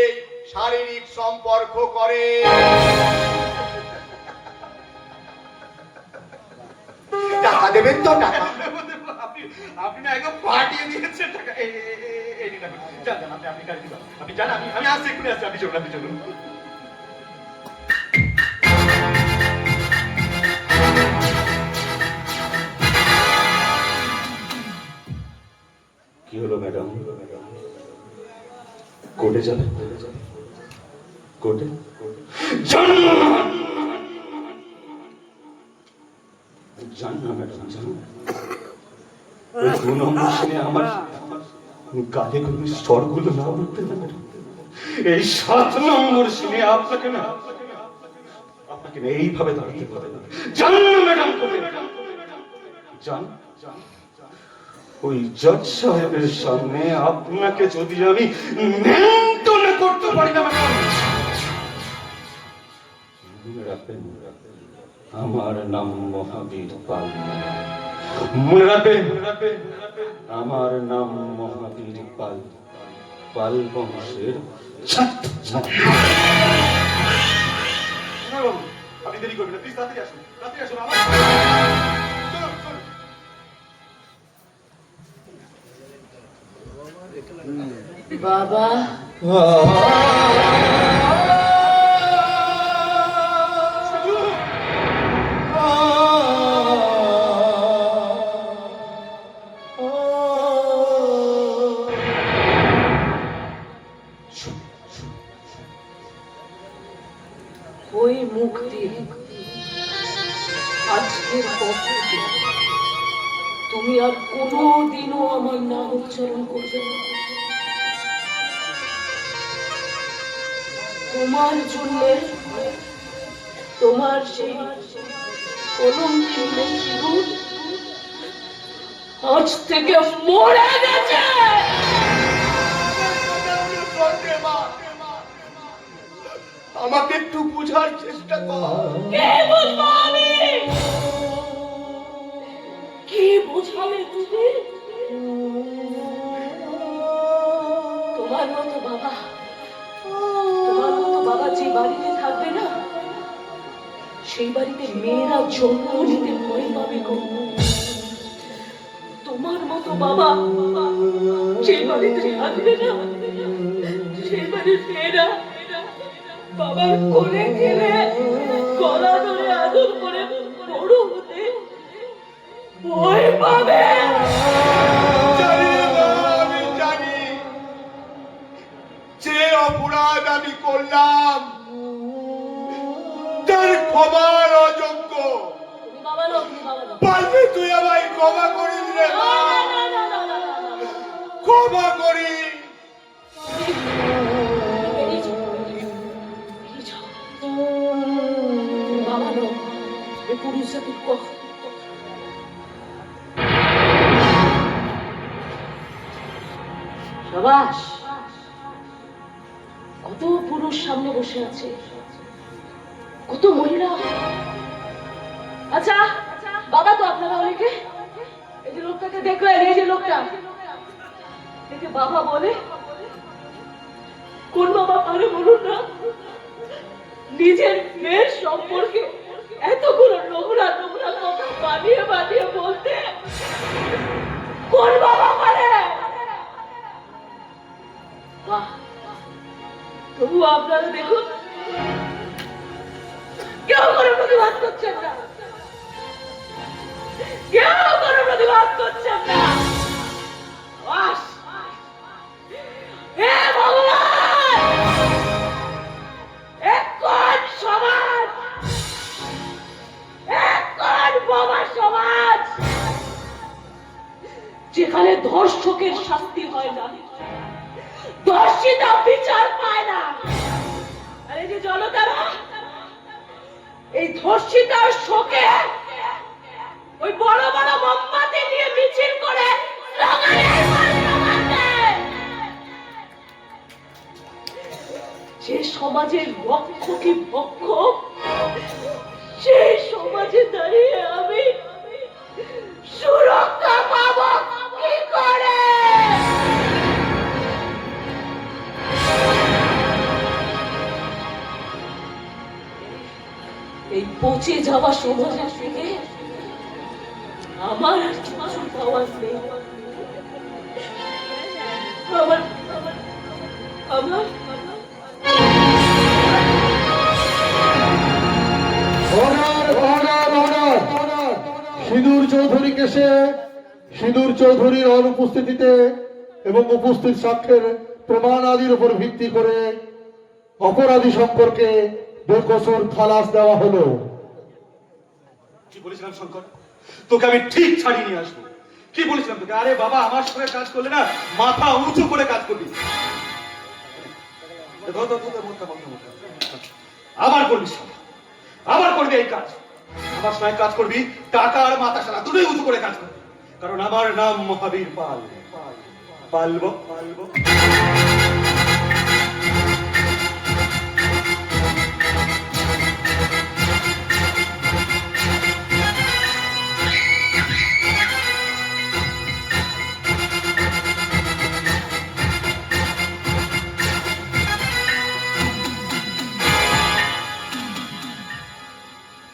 শারীরিক সম্পর্ক করে। টাকা দেবেন তো? টাকা আপনি না একদম পাঠিয়ে দিয়েছেন টাকা। যান, আপনি গাড়ি দিবেন, আপনি যান, আমি আসছি, এক্ষুনি আসছি, আপনি চলুন, আপনি চলুন। কি হলো ম্যাডাম, কোর্টে যাবেন? কোর্টে যান না ম্যাডাম, জান। ওই 2 নম্বর শুনে আমার গালে কোনো স্বরগুলো না উঠতে না ম্যাডাম। এই 7 নম্বর শুনে আপনাকে না এইভাবে দাঁড়াতে পারে না। জান না ম্যাডাম, কোর্টে যান। ওই জজ সাহেবের সামনে আপনাকে যদি আমি মেনটেন করতে পারি না ম্যাডাম, মনে রাখবেন আমার নাম মহাবীর পাল। মনে রাখবেন আমার নাম মহাবীর পাল, পাল বংশের ছাত্র। আপনি দেরি করবেন না, প্লিজ তাড়াতাড়ি আসুন, তাড়াতাড়ি আসুন। বাবা, ওই মুখ দিয়ে আজকের পর থেকে তুমি আর কোনো দিনও আমার নাম উচ্চারণ করবে না। তোমার জন্য তোমার সেই কলঙ্কিনী সিঁদুর আজ থেকে মরে গেছে। আমাকে একটু বুঝার চেষ্টা কর। কে বুঝবো আমি? কি বুঝাবে তুমি? তোমার মতো বাবা যে বাড়িতে থাকবে না, সেই বাড়িতে মেয়েরা জন্ম নিতে ভয় পাবে গো। তোমার মতো বাবা সেই বাড়িতে থাকবে না, সেই বাড়ির মেয়েরা বাবার কোলে গেলে গলা ধরে আদর করে বড় হতে ভয় পাবে। জানি না, আমি জানি যে অপরাধ আমি করলাম তার ক্ষমার অযোগ্য। তুমি বাবা নও, তুমি বাবা নও। পারলে তুই আমায় ক্ষমা করিস রে মা, ক্ষমা করি। বাবা নও, এ পুরুষ জাতির কথা। সাবাস, কত পুরুষ সামনে বসে আছে, কত মহিলা। আচ্ছা বাবা তো আপনারা অনেকে, এই যে লোকটাকে দেখলেন, এই যে লোকটা একে বাবা বলে? কোন বাবা পারে বলুন না নিজের মেয়ের সম্পর্কে এতগুলো নোংরা নোংরা কথা বানিয়ে বানিয়ে বলতে? কোন বাবা পারে? বাহ, তবু আপনারা দেখুন কেউ কোনো প্রতিবাদ করছেন না, কেউ কোনো প্রতিবাদ করছেন না। বাস, হে ভগবান, এখন সমাজ, এখন বাবা সমাজ যেখানে ধর্ষকের শাস্তি হয় না, ধর্ষিতা বিচার পায় না, আর এই যে জনতারা এই ধর্ষিতার শোকে ওই বড় বড় মোমবাতি নিয়ে মিছিল করে যে সমাজের রক্ষ কি পক্ষ, সেই সমাজে দাঁড়িয়ে আমি সুরক্ষা পাবো কি করে? এই পচে যাওয়া সমাজের থেকে আমার আর কিছু পাওয়ার নেই। আমার আমার সিঁদুর চৌধুরী কেসে সিঁদুর চৌধুরীর অনুপস্থিতিতে এবং উপস্থিত সাক্ষ্যের প্রমাণ আদির উপর ভিত্তি করে অপরাধী সম্পর্কে বেকসুর খালাস দেওয়া হলো। কি বলেছিলাম শঙ্কর, তোকে আমি ঠিক ছাড়িয়ে নিয়ে আসবো। কি বলেছিলাম তোকে? আরে বাবা, আমার সঙ্গে কাজ করলে না মাথা উঁচু করে কাজ করবি। আবার করবি, আবার করবি এই কাজ। আমার সঙ্গে কাজ করবি, টাকা আর মাথা সারা দুটোই উঁচু করে কাজ করবি। কারণ আমার নাম মহাবীর পাল। পালব পালব।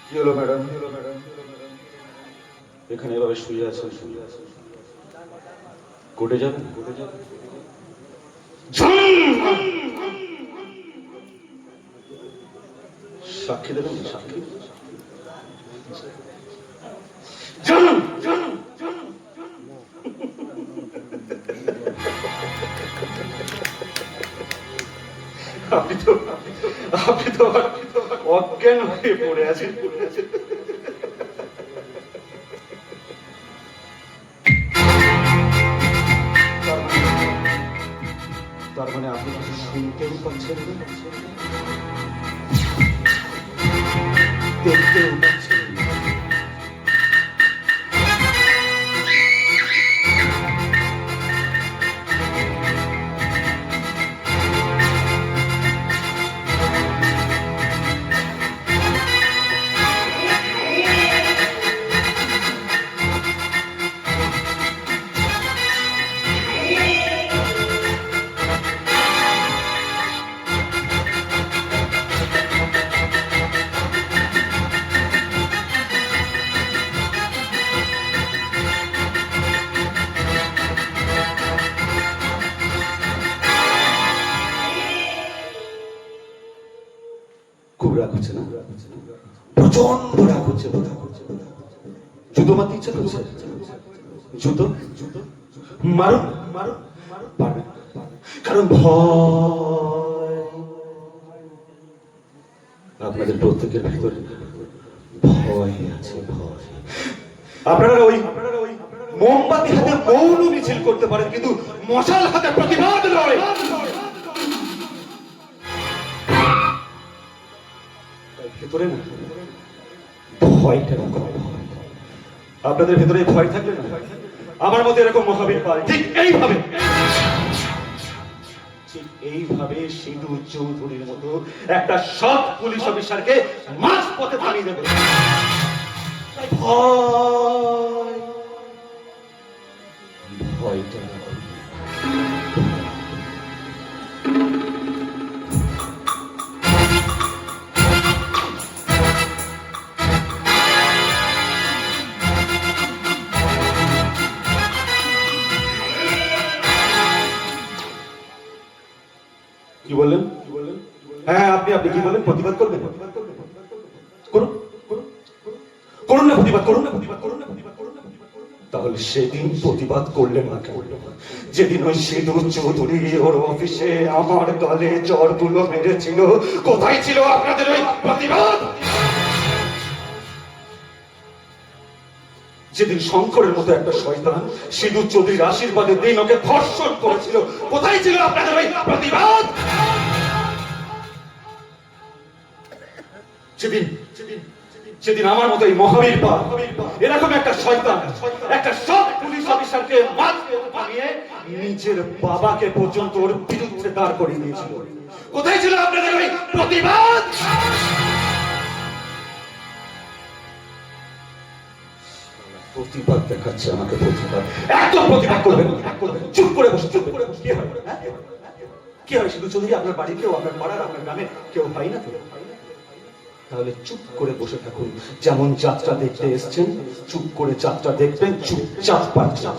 কি হলো ম্যাডাম? এখানে এভাবে শুয়ে আছেন, কোর্টে যাবেন? সাক্ষী দেবেন? সাক্ষী আপনি তো অজ্ঞান হয়ে পড়ে আছেন। তার মানে আপনি কিছু শুনতেও পাচ্ছেন না, দেখতেও পাচ্ছেন না। খুব রাগ হচ্ছে না? প্রচন্ড রাগ হচ্ছে। জুতো মারতে ইচ্ছা করছে? জুতো মারুন, মারুন, পারবেন, কারণ ভয় আপনাদের প্রত্যেকের ভিতরে ভয় আছে, ভয়। আপনারা ওই মোমবাতি হাতে মৌন মিছিল করতে পারেন, কিন্তু মশাল হাতে প্রতিবাদ নয়। ভেতরে না ভয়টা রাখো। আপনাদের ভেতরে ভয় থাকলে না আমার মতো এরকম মহাবীর পাল ঠিক এইভাবে সিধু চৌধুরীর মতো একটা সৎ পুলিশ অফিসারকে মাঝ পথে থামিয়ে দেবে। ভয়টা রাখো। কি বললেন? হ্যাঁ, আপনি কি বললেন? প্রতিবাদ করবেন? করুন, করুন না প্রতিবাদ, করুন না প্রতিবাদ, করুন না প্রতিবাদ, করুন না প্রতিবাদ, করুন না। তাহলে সেদিন প্রতিবাদ করলেন না কেন? যেদিন ওই সিধু চৌধুরী ওর অফিসে আমার গালে চড়গুলো মেরেছিল, কোথায় ছিল আপনাদের ওই প্রতিবাদ? যেদিন শঙ্করের মতো একটা শয়তান সিধু চৌধুরীর আশীর্বাদের দিন ওকে ধর্ষণ করেছিল, কোথায় ছিল আপনাদের ওই প্রতিবাদ? যেদিন আমার মতো এই মহাবীর পাল এরকম একটা শয়তান একটা সৎ পুলিশ অফিসারকে মাঝে থামিয়ে নিজের বাবাকে পর্যন্ত ওর বিরুদ্ধে দাঁড় করিয়ে দিয়েছিল, কোথায় ছিল আপনাদের ওই প্রতিবাদ? প্রতিবাদ দেখাচ্ছে আমাকে, প্রতিবাদ। একদম প্রতিবাদ করবেন, চুপ করে বসে, চুপ করে বসে। কি হয়? কি হয় সিধু চৌধুরী? আপনার বাড়ি কেউ, আপনার পাড়ার, আপনার গ্রামে কেউ হয় না তো? তাহলে চুপ করে বসে থাকুন। যেমন যাত্রা দেখতে এসছেন, চুপ করে যাত্রা দেখবেন, চুপচাপ পাচ্ছেন।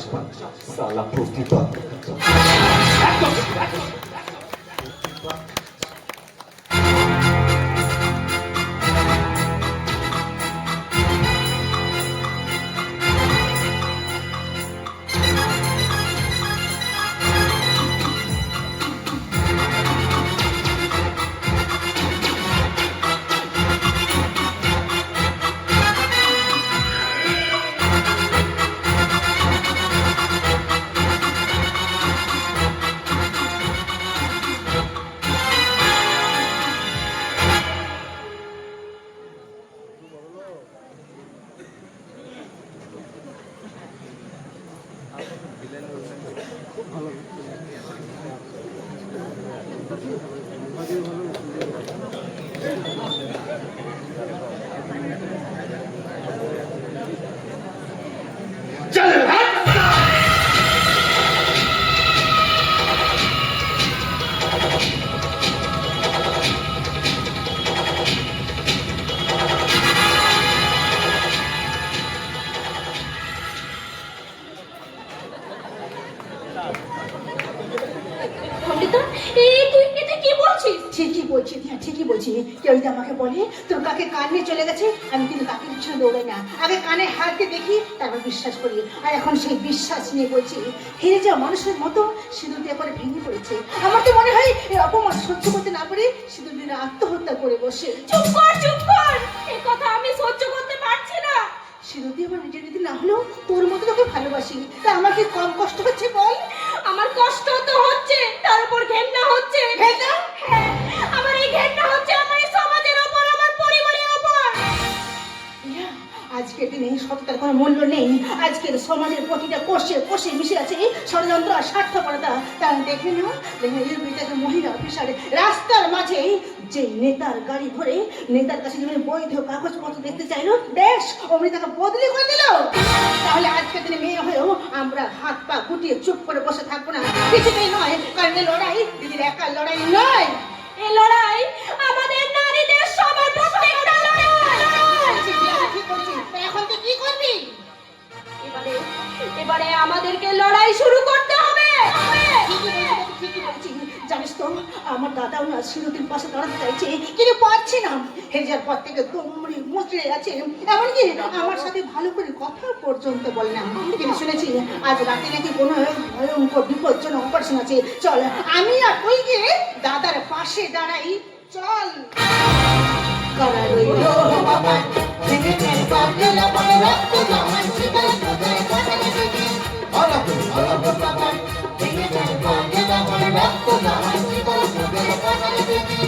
সালা প্রতিবাদ একদম। ঠিকই বলছি। কেউ যদি আমাকে বলে তোর কাকে কান নিয়ে চলে গেছে, আমি কিন্তু কাকের পিছনে দৌড়াই না, আগে কানে হাত দিয়ে দেখি, তারপর বিশ্বাস করি। আর এখন সেই বিশ্বাস নিয়ে বলছি, হেরে যাওয়া মানুষের মতো সিঁদুর দিয়ে পরে ভেঙে পড়েছে। আমার তো মনে হয় এই অপমান সহ্য করতে না পারে সিঁদুর দিয়ে আত্মহত্যা করে বসে। চুপ কর, চুপ কর, এই কথা আমি সহ্য করতে পারছি না। সিঁদুর দিয়ে আমার নিজের যদি না হলেও তোর মতো তোকে ভালোবাসি, তা আমার কি কম কষ্ট হচ্ছে বল? আমার কষ্ট তো হচ্ছে, তার উপর ঘেন্না আজকের সমাজের প্রতিটা কোষে কোষে মিশে আছে ষড়যন্ত্র আর স্বার্থপরতা। তারা দেখে না বিটাকে মহিলা অফিসারে রাস্তার মাঝে যে নেতার গাড়ি ধরে নেতার কাছে যখন বৈধ কাগজপত্র দেখতে চাইলো, দেশ অমনি তাকে বদলি করে দিল। তাহলে আজকে দিনে মেয়ে হয়েও আমরা হাত পা গুটিয়ে চুপ করে বসে থাকবো না, কিছুতেই নয়। কারণ এই লড়াই দিদির একার লড়াই নয়, এই লড়াই আমাদের নারীদের সবার প্রত্যেকটা লড়াই। ঠিক বলছি। এখন তুই কি করবি? এবারে আমাদেরকে লড়াই শুরু করতে হবে। ঠিকই বলছি। জানিস তো আমার দাদাও না সিরতির পাশে দাঁড়াতে চাইছে, কিন্তু পারছি না। হেজার পর থেকে দমড়ি মুচড়ে আছে, এমনকি আমার সাথে ভালো করে কথা পর্যন্ত বলে না। কিন্তু শুনেছি আজ রাতে নাকি কোনো ভয়ঙ্কর বিপজ্জনক অপারেশন আছে। চল আমি আর তুই গিয়ে দাদার পাশে দাঁড়াই, চল। করা রইল বাবা ভেঙে ফেল পাগল বড় রক্ত জমান শিকল তোদের পাশে দেখি বাবা ভেঙে ফেল পাগল বড় রক্ত জমান শিকল তোদের পাশে দেখি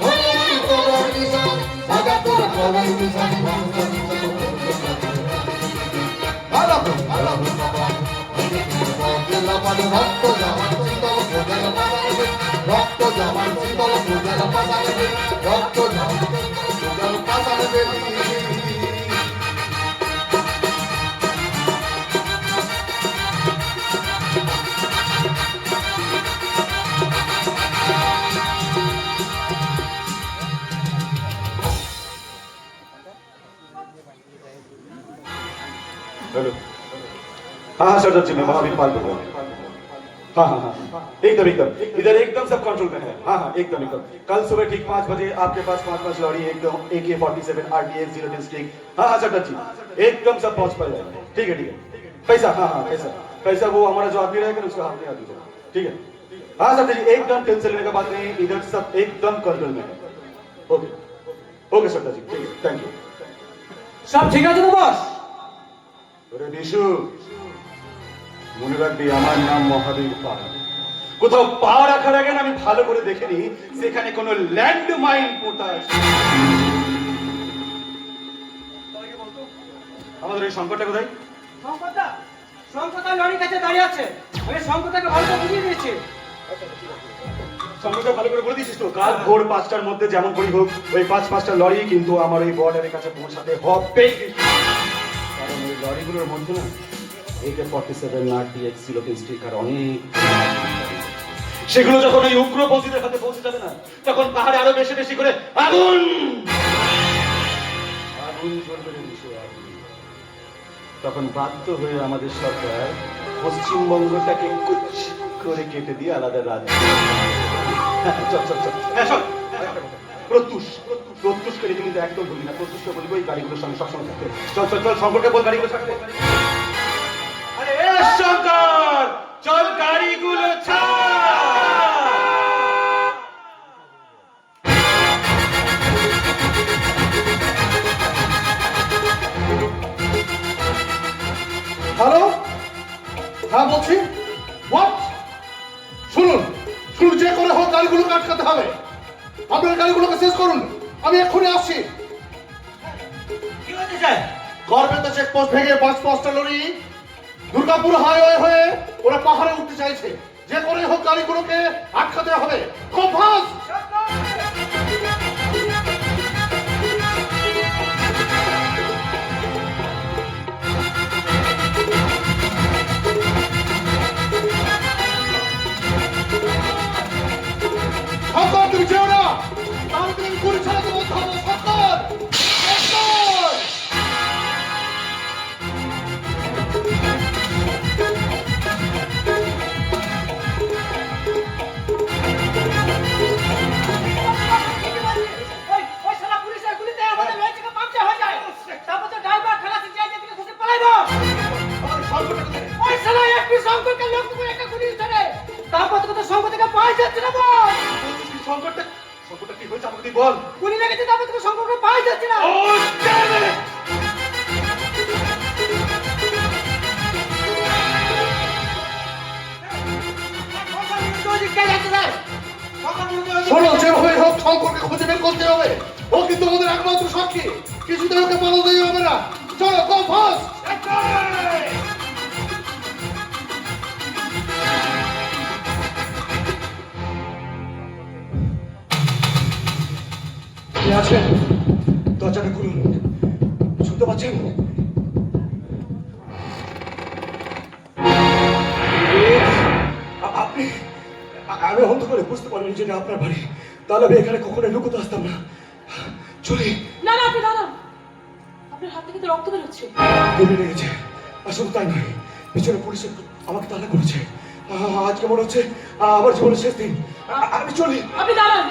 ওরে তোর নিশান দাদা তোর কলম নিশান বন্ধ বাবা ভেঙে ফেল পাগল বড় রক্ত জমান শিকল তোদের পাশে দেখি রক্ত জমান শিকল তোদের পাশে দেখি রক্ত জমান তোদের পাশে দেখি। हेलो, हाँ सरदार जी, मैं महावीर पाल बोल रहा हूँ। हाँ, एकदम इधर एकदम सब कंट्रोल में है। हाँ, एकदम कल सुबह ठीक 5 बजे आपके पास 5 लॉरी एकदम AK-47 RDX 010 स्टिक। हाँ सरदार जी, एकदम सब पहुंच पाए जाएंगे। ठीक है पैसा, हाँ पैसा वो हमारा जो आदमी रहेगा उसका हाथ में आ दीजिएगा। ठीक है, हाँ सरदार जी, एकदम टेंशन लेने का बात नहीं, इधर सब एकदम कंट्रोल में है। ओके सरदार जी, ठीक है, थैंक यू। সব ঠিক আছে তো বস? ওরে বিশু, মনে রাখবি আমার নাম মহাবীর পাল। কোথাও পা রাখার আগে আমি ভালো করে দেখে নি সেখানে কোনো ল্যান্ড মাইন পোতা আছে। আমাদের এই সংকটটা কোথায়? সংকটটা লড়ির কাছে দাঁড়িয়ে আছে। আমি সংকটটাকে ভালো করে বুঝিয়ে দিয়েছি। সংকটটা ভালো করে বলে দিয়েছিস তো? কাল ভোর 5টার মধ্যে যেমন করি হোক ওই 5টা লরি কিন্তু আমার ওই বর্ডারের কাছে পৌঁছাতে হবে। কারণ ওই লরিগুলোর মধ্যে না AK-47 RDX 010 স্টিক আর অনেক, সেগুলো যখন ওই উগ্রপন্থীদের হাতে পৌঁছে যাবে না তখন পাহাড়ে আরো বেশি বেশি করে আগুন জ্বলবে রে বিশু, আগুন। তখন বাধ্য হয়ে আমাদের সরকার পশ্চিমবঙ্গটাকে কুচ করে কেটে দিয়ে আলাদা রাজ্য। চল হ্যাঁ শোন, প্রত্যুষকে রেখে কিন্তু একদম বলি না। প্রত্যুষকে বলবো এই গাড়িগুলোর সঙ্গে সবসময় থাকতে। চল সম্পর্কে বল গাড়িগুলো থাকতে। আরে শঙ্কর, চল গাড়িগুলো হ্যালো, হ্যাঁ বলছি। হোয়াট? শুনুন, যে করে হোক গাড়িগুলোকে আটকাতে হবে। আপনার গাড়িগুলোকে শেষ করুন, আমি এক্ষুনি আসছি। কি হয়েছে স্যার? গড়বেতা চেকপোস্ট ভেঙে 5টা লরি দুর্গাপুর হাইওয়ে হয়ে ওরা পাহাড়ে উঠতে চাইছে। যে করে হোক গাড়িগুলোকে আটকাতে হবে। খুব ফাস্ট। তুমি চেও না, তাহলে তুমি গুলি ছাড়াতে বলতে হবে। সত্তর ওই শালা পুলিশের গুলিতে আমাদের লরিটাকে পাংচার হয়ে যায়। তারপর তো ড্রাইভার খালাসি চাইছে থেকে খুশি পালাইবো। ওই শালা একটি সংকটকে লক্ষ্য করে একটা গুলি ধরে তারপর তো সংকট থেকে পাওয়া যাচ্ছে না। বল সংকটটা কি হয়েছে আমাকে বল। গুলি লেগেছে, তারপর তো সংকটকে পাওয়া যাচ্ছে না। শোনো, যেভাবে হোক শঙ্করকে খুঁজে বের করতে হবে। ও কিন্তু আমাদের একমাত্র সাক্ষী, কিছুতে ওকে পালাতেই হবে না। চলো, গো ফাস্ট। আছেন? দরজাটা খুলুন। শুনতে পাচ্ছেন? আপনি, আমি অন্ধ করে বুঝতে পারিনি যে এটা আপনার বাড়ি। তাহলে আমি এখানে কখনো লুকোতে আসতাম না। চলে না না, আপনি দাঁড়ান। আপনার হাত থেকে তো রক্ত বেরোচ্ছে। গুলি লেগেছে। আর শুধু তাই নয়, পিছনে পুলিশ আমাকে তাড়া করেছে। আজকে মনে হচ্ছে আমার জীবনের শেষ দিন। আমি চলি। আপনি দাঁড়ান।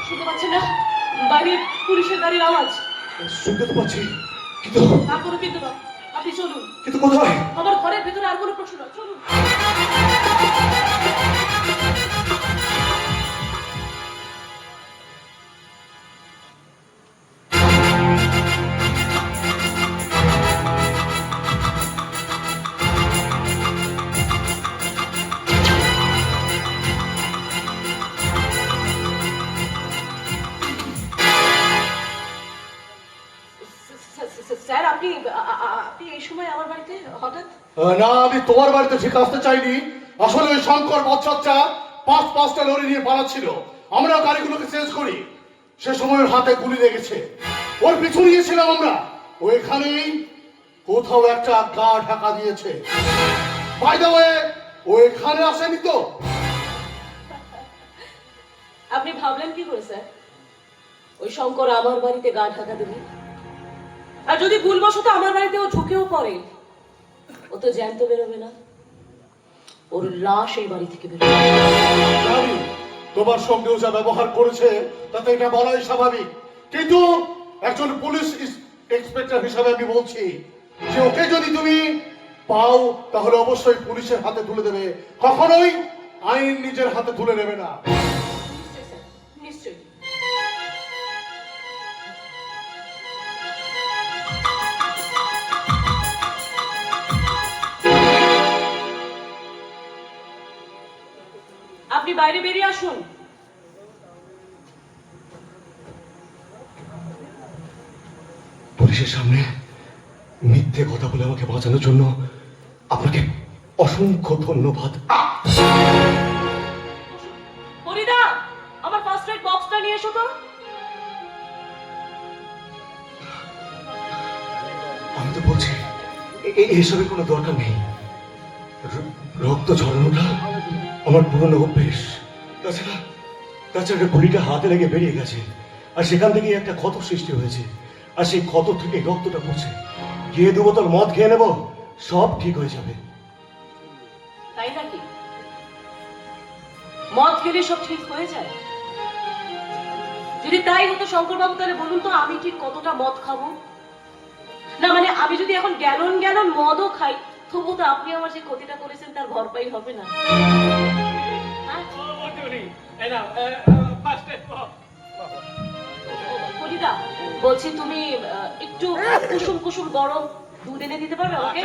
শুনতে পাচ্ছেন না? বাইরে পুলিশের গাড়ির আওয়াজ। শুনতে তো পাচ্ছি, কিন্তু আর কোনো কিন্তু না। আপনি চলুন। কিন্তু কোথায়? আমার ঘরের ভেতরে আর কোনো প্রশ্ন নয়, চলুন। স্যার, আপনি আপনি এই সময় আমার বাড়িতে হঠাৎ? না, আমি তোমার বাড়িতে ঠিক আসতে চাইনি। আসলে ওই শঙ্কর বচ্চাচ্চা পাঁচটা লরি নিয়ে পালাচ্ছিল। আমরা গাড়িগুলোকে চেঞ্জ করি, সে সময় ওর হাতে গুলি লেগেছে। ওর পিছু নিয়েছিলাম আমরা। ওইখানেই কোথাও একটা গা ঢাকা দিয়েছে। বাই দ্য ওয়ে, ও এখানে আসেনি তো? আপনি ভাবলেন কি করে স্যার ওই শঙ্কর আমার বাড়িতে গা ঢাকা দেবে? আর যদি ভুলবশত আমার বাড়িতে ও ঢুকেও পড়ে, ও তো জ্যান্ত বেরোবে না, ওর লাশ এই বাড়ি থেকে বেরোবে। জানি তোমার সঙ্গেও যা ব্যবহার করেছে তাতে এটা বলাই স্বাভাবিক, কিন্তু একজন পুলিশ ইন্সপেক্টর হিসাবে আমি বলছি যে ওকে যদি তুমি পাও তাহলে অবশ্যই পুলিশের হাতে তুলে দেবে, কখনোই আইন নিজের হাতে তুলে নেবে না। নিশ্চয়ই স্যার, নিশ্চয়ই। আপনি বাইরে বেরিয়ে আসুন। পুলিশের সামনে মিথ্যে কথা বলে আমাকে বাঁচানোর জন্য আপনাকে অসংখ্য ধন্যবাদ। হরিদা, আমার ফার্স্ট এড বক্সটা নিয়ে এসো তো। আমি তো বলছি এসবের কোনো দরকার নেই। রক্ত ঝরানোটা আমার পুরনো অভ্যেস। তাছাড়া গুলিটা হাতে লেগে বেরিয়ে গেছে, আর সেখান থেকে একটা ক্ষত সৃষ্টি হয়েছে, আর সেই ক্ষত থেকে রক্তটা পড়ছে। গিয়ে 2 বোতল মদ খেয়ে নেব, সব ঠিক হয়ে যাবে। তাই নাকি? মদ খেলে সব ঠিক হয়ে যায়? যদি তাই হতো শঙ্কর বাবু, তাহলে বলুন তো আমি ঠিক কতটা মদ খাবো? না মানে আমি যদি এখন গ্যালন গ্যালন মদও খাই, তবু তো আপনি আমার যে ক্ষতিটা করেছেন তার ভরপাই হবে না। হ্যাঁ? ফরিদা, বলছি তুমি একটু কুসুম কুসুম গরম দুধ এনে দিতে পারবে আমাকে?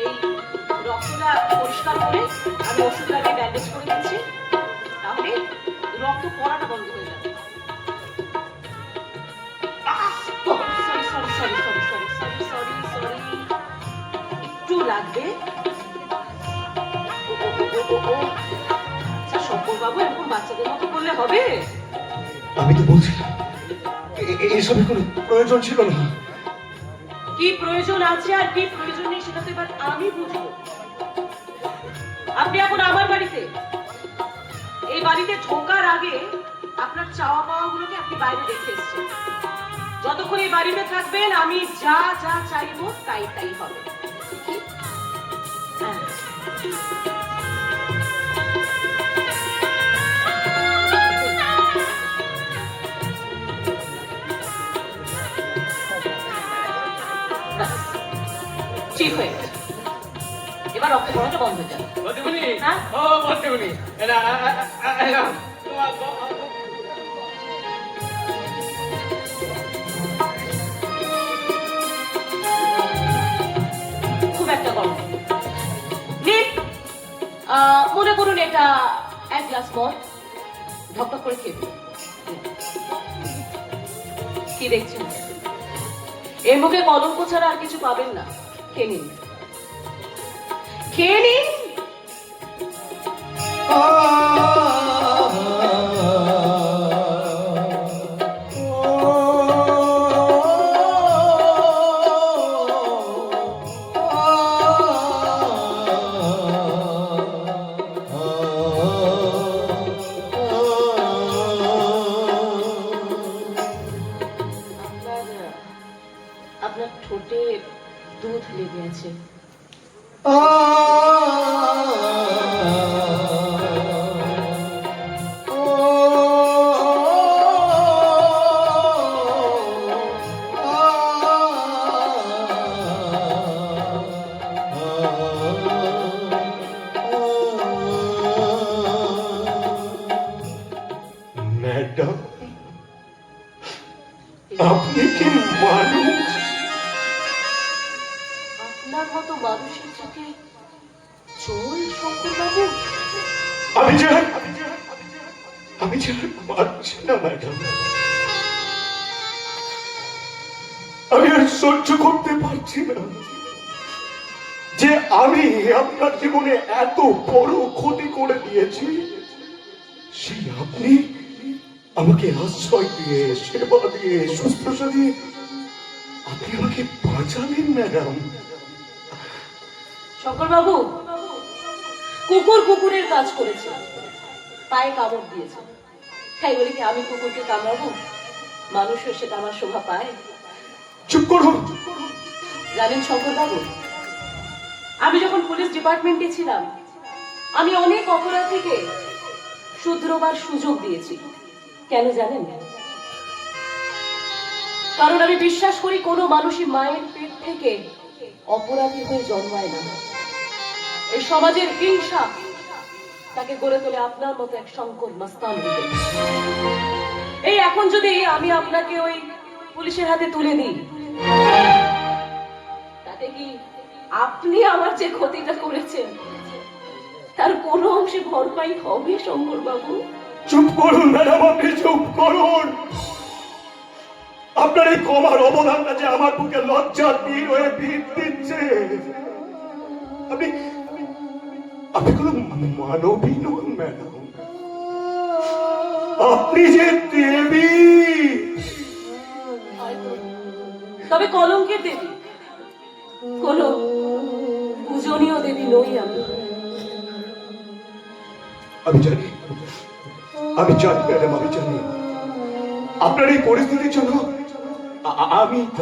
এই রক্তটা পরিষ্কার করে আমি ওষুধ লাগিয়ে ব্যান্ডেজ করে দিচ্ছি, তাহলে রক্ত পড়াটা বন্ধ হয়ে যাবে। একটু লাগবে। আচ্ছা শঙ্কর বাবু, এরকম বাচ্চাদের মতো করলে হবে? আমি তো বলছিলাম এসবের কোনো প্রয়োজন ছিল না। কি প্রয়োজন আছে আর কি প্রয়োজন নেই সেটা তো এবার আমি বুঝবো। আপনি এখন আমার বাড়িতে, এই বাড়িতে ঢোকার আগে আপনার চাওয়া পাওয়া গুলোকে আপনি বাইরে রেখে এসেছেন। যতক্ষণ এই বাড়িতে থাকবেন আমি যা যা চাইবো তাই তাই হবে। হ্যাঁ। ঠিক হয়ে গেছে, এবার রক্ত পড়াটা বন্ধ হয়ে যাবে। হ্যাঁ? খুব একটা গরম নিন। মনে করুন এটা 1 গ্লাস মদ, ঢকঢক করে খেয়ে দিন। কি দেখছেন? এর মুখে কলঙ্ক ছাড়া আর কিছু পাবেন না, খেয়ে নিন। খেয়ে নিন। আপনার ঠোঁটে দুধ লেগে আছে। ম্যাডাম, আপনি কি মানুষ? আপনার মতো মানুষের চোখে চোর শঙ্করবাবু? আমি যে মানুষ না ম্যাডাম। আমি আর সহ্য করতে পারছি না যে আমি আপনার জীবনে এত বড় ক্ষতি করে দিয়েছি, সেই আপনি আমাকে আশ্রয় দিয়ে, সেবা দিয়ে, শুশ্রূষা দিয়ে আপনি আমাকে বাঁচালেন ম্যাডাম। শঙ্করবাবু, কুকুর কুকুরের কাজ করেছে, পায়ে কামড় দিয়েছে, তাই বলে কি আমি কুকুরকে কামড়াবো? মানুষও সেটা আমার শোভা পায়? চুপ করুন। জানেন শঙ্করবাবু, আমি যখন পুলিশ ডিপার্টমেন্টে ছিলাম, আমি অনেক অপরাধীকে শুধরোবার সুযোগ দিয়েছি। কেন জানেন? কারণ আমি বিশ্বাস করি কোনো মানুষই মায়ের পেট থেকে অপরাধী হয়ে জন্মায় না। এই সমাজের হিংসা তাকে গড়ে তোলে আপনার মতো এক শঙ্কর মাস্তান রূপে। এই এখন যদি আমি আপনাকে ওই পুলিশের হাতে তুলে দিই, তাতে কি আপনি আমার যে ক্ষতিটা করেছেন তার কোনো অংশে ভরপাই হবে শঙ্করবাবু? চুপ করুন ম্যাডাম, আপনি চুপ করুন। আপনার এই ক্ষমার অবদানটা যে আমার বুকে লজ্জার তীর হয়ে পিঠ দিচ্ছে। আপনি কোনো মানবী নন ম্যাডাম, আপনি যে দেবী। তবে কলঙ্কের দেবী, কোন পূজনীয় দেবী নই আমি। আমি জানি ম্যাডাম, আমি জানি আপনার এই পরিস্থিতির জন্য আমি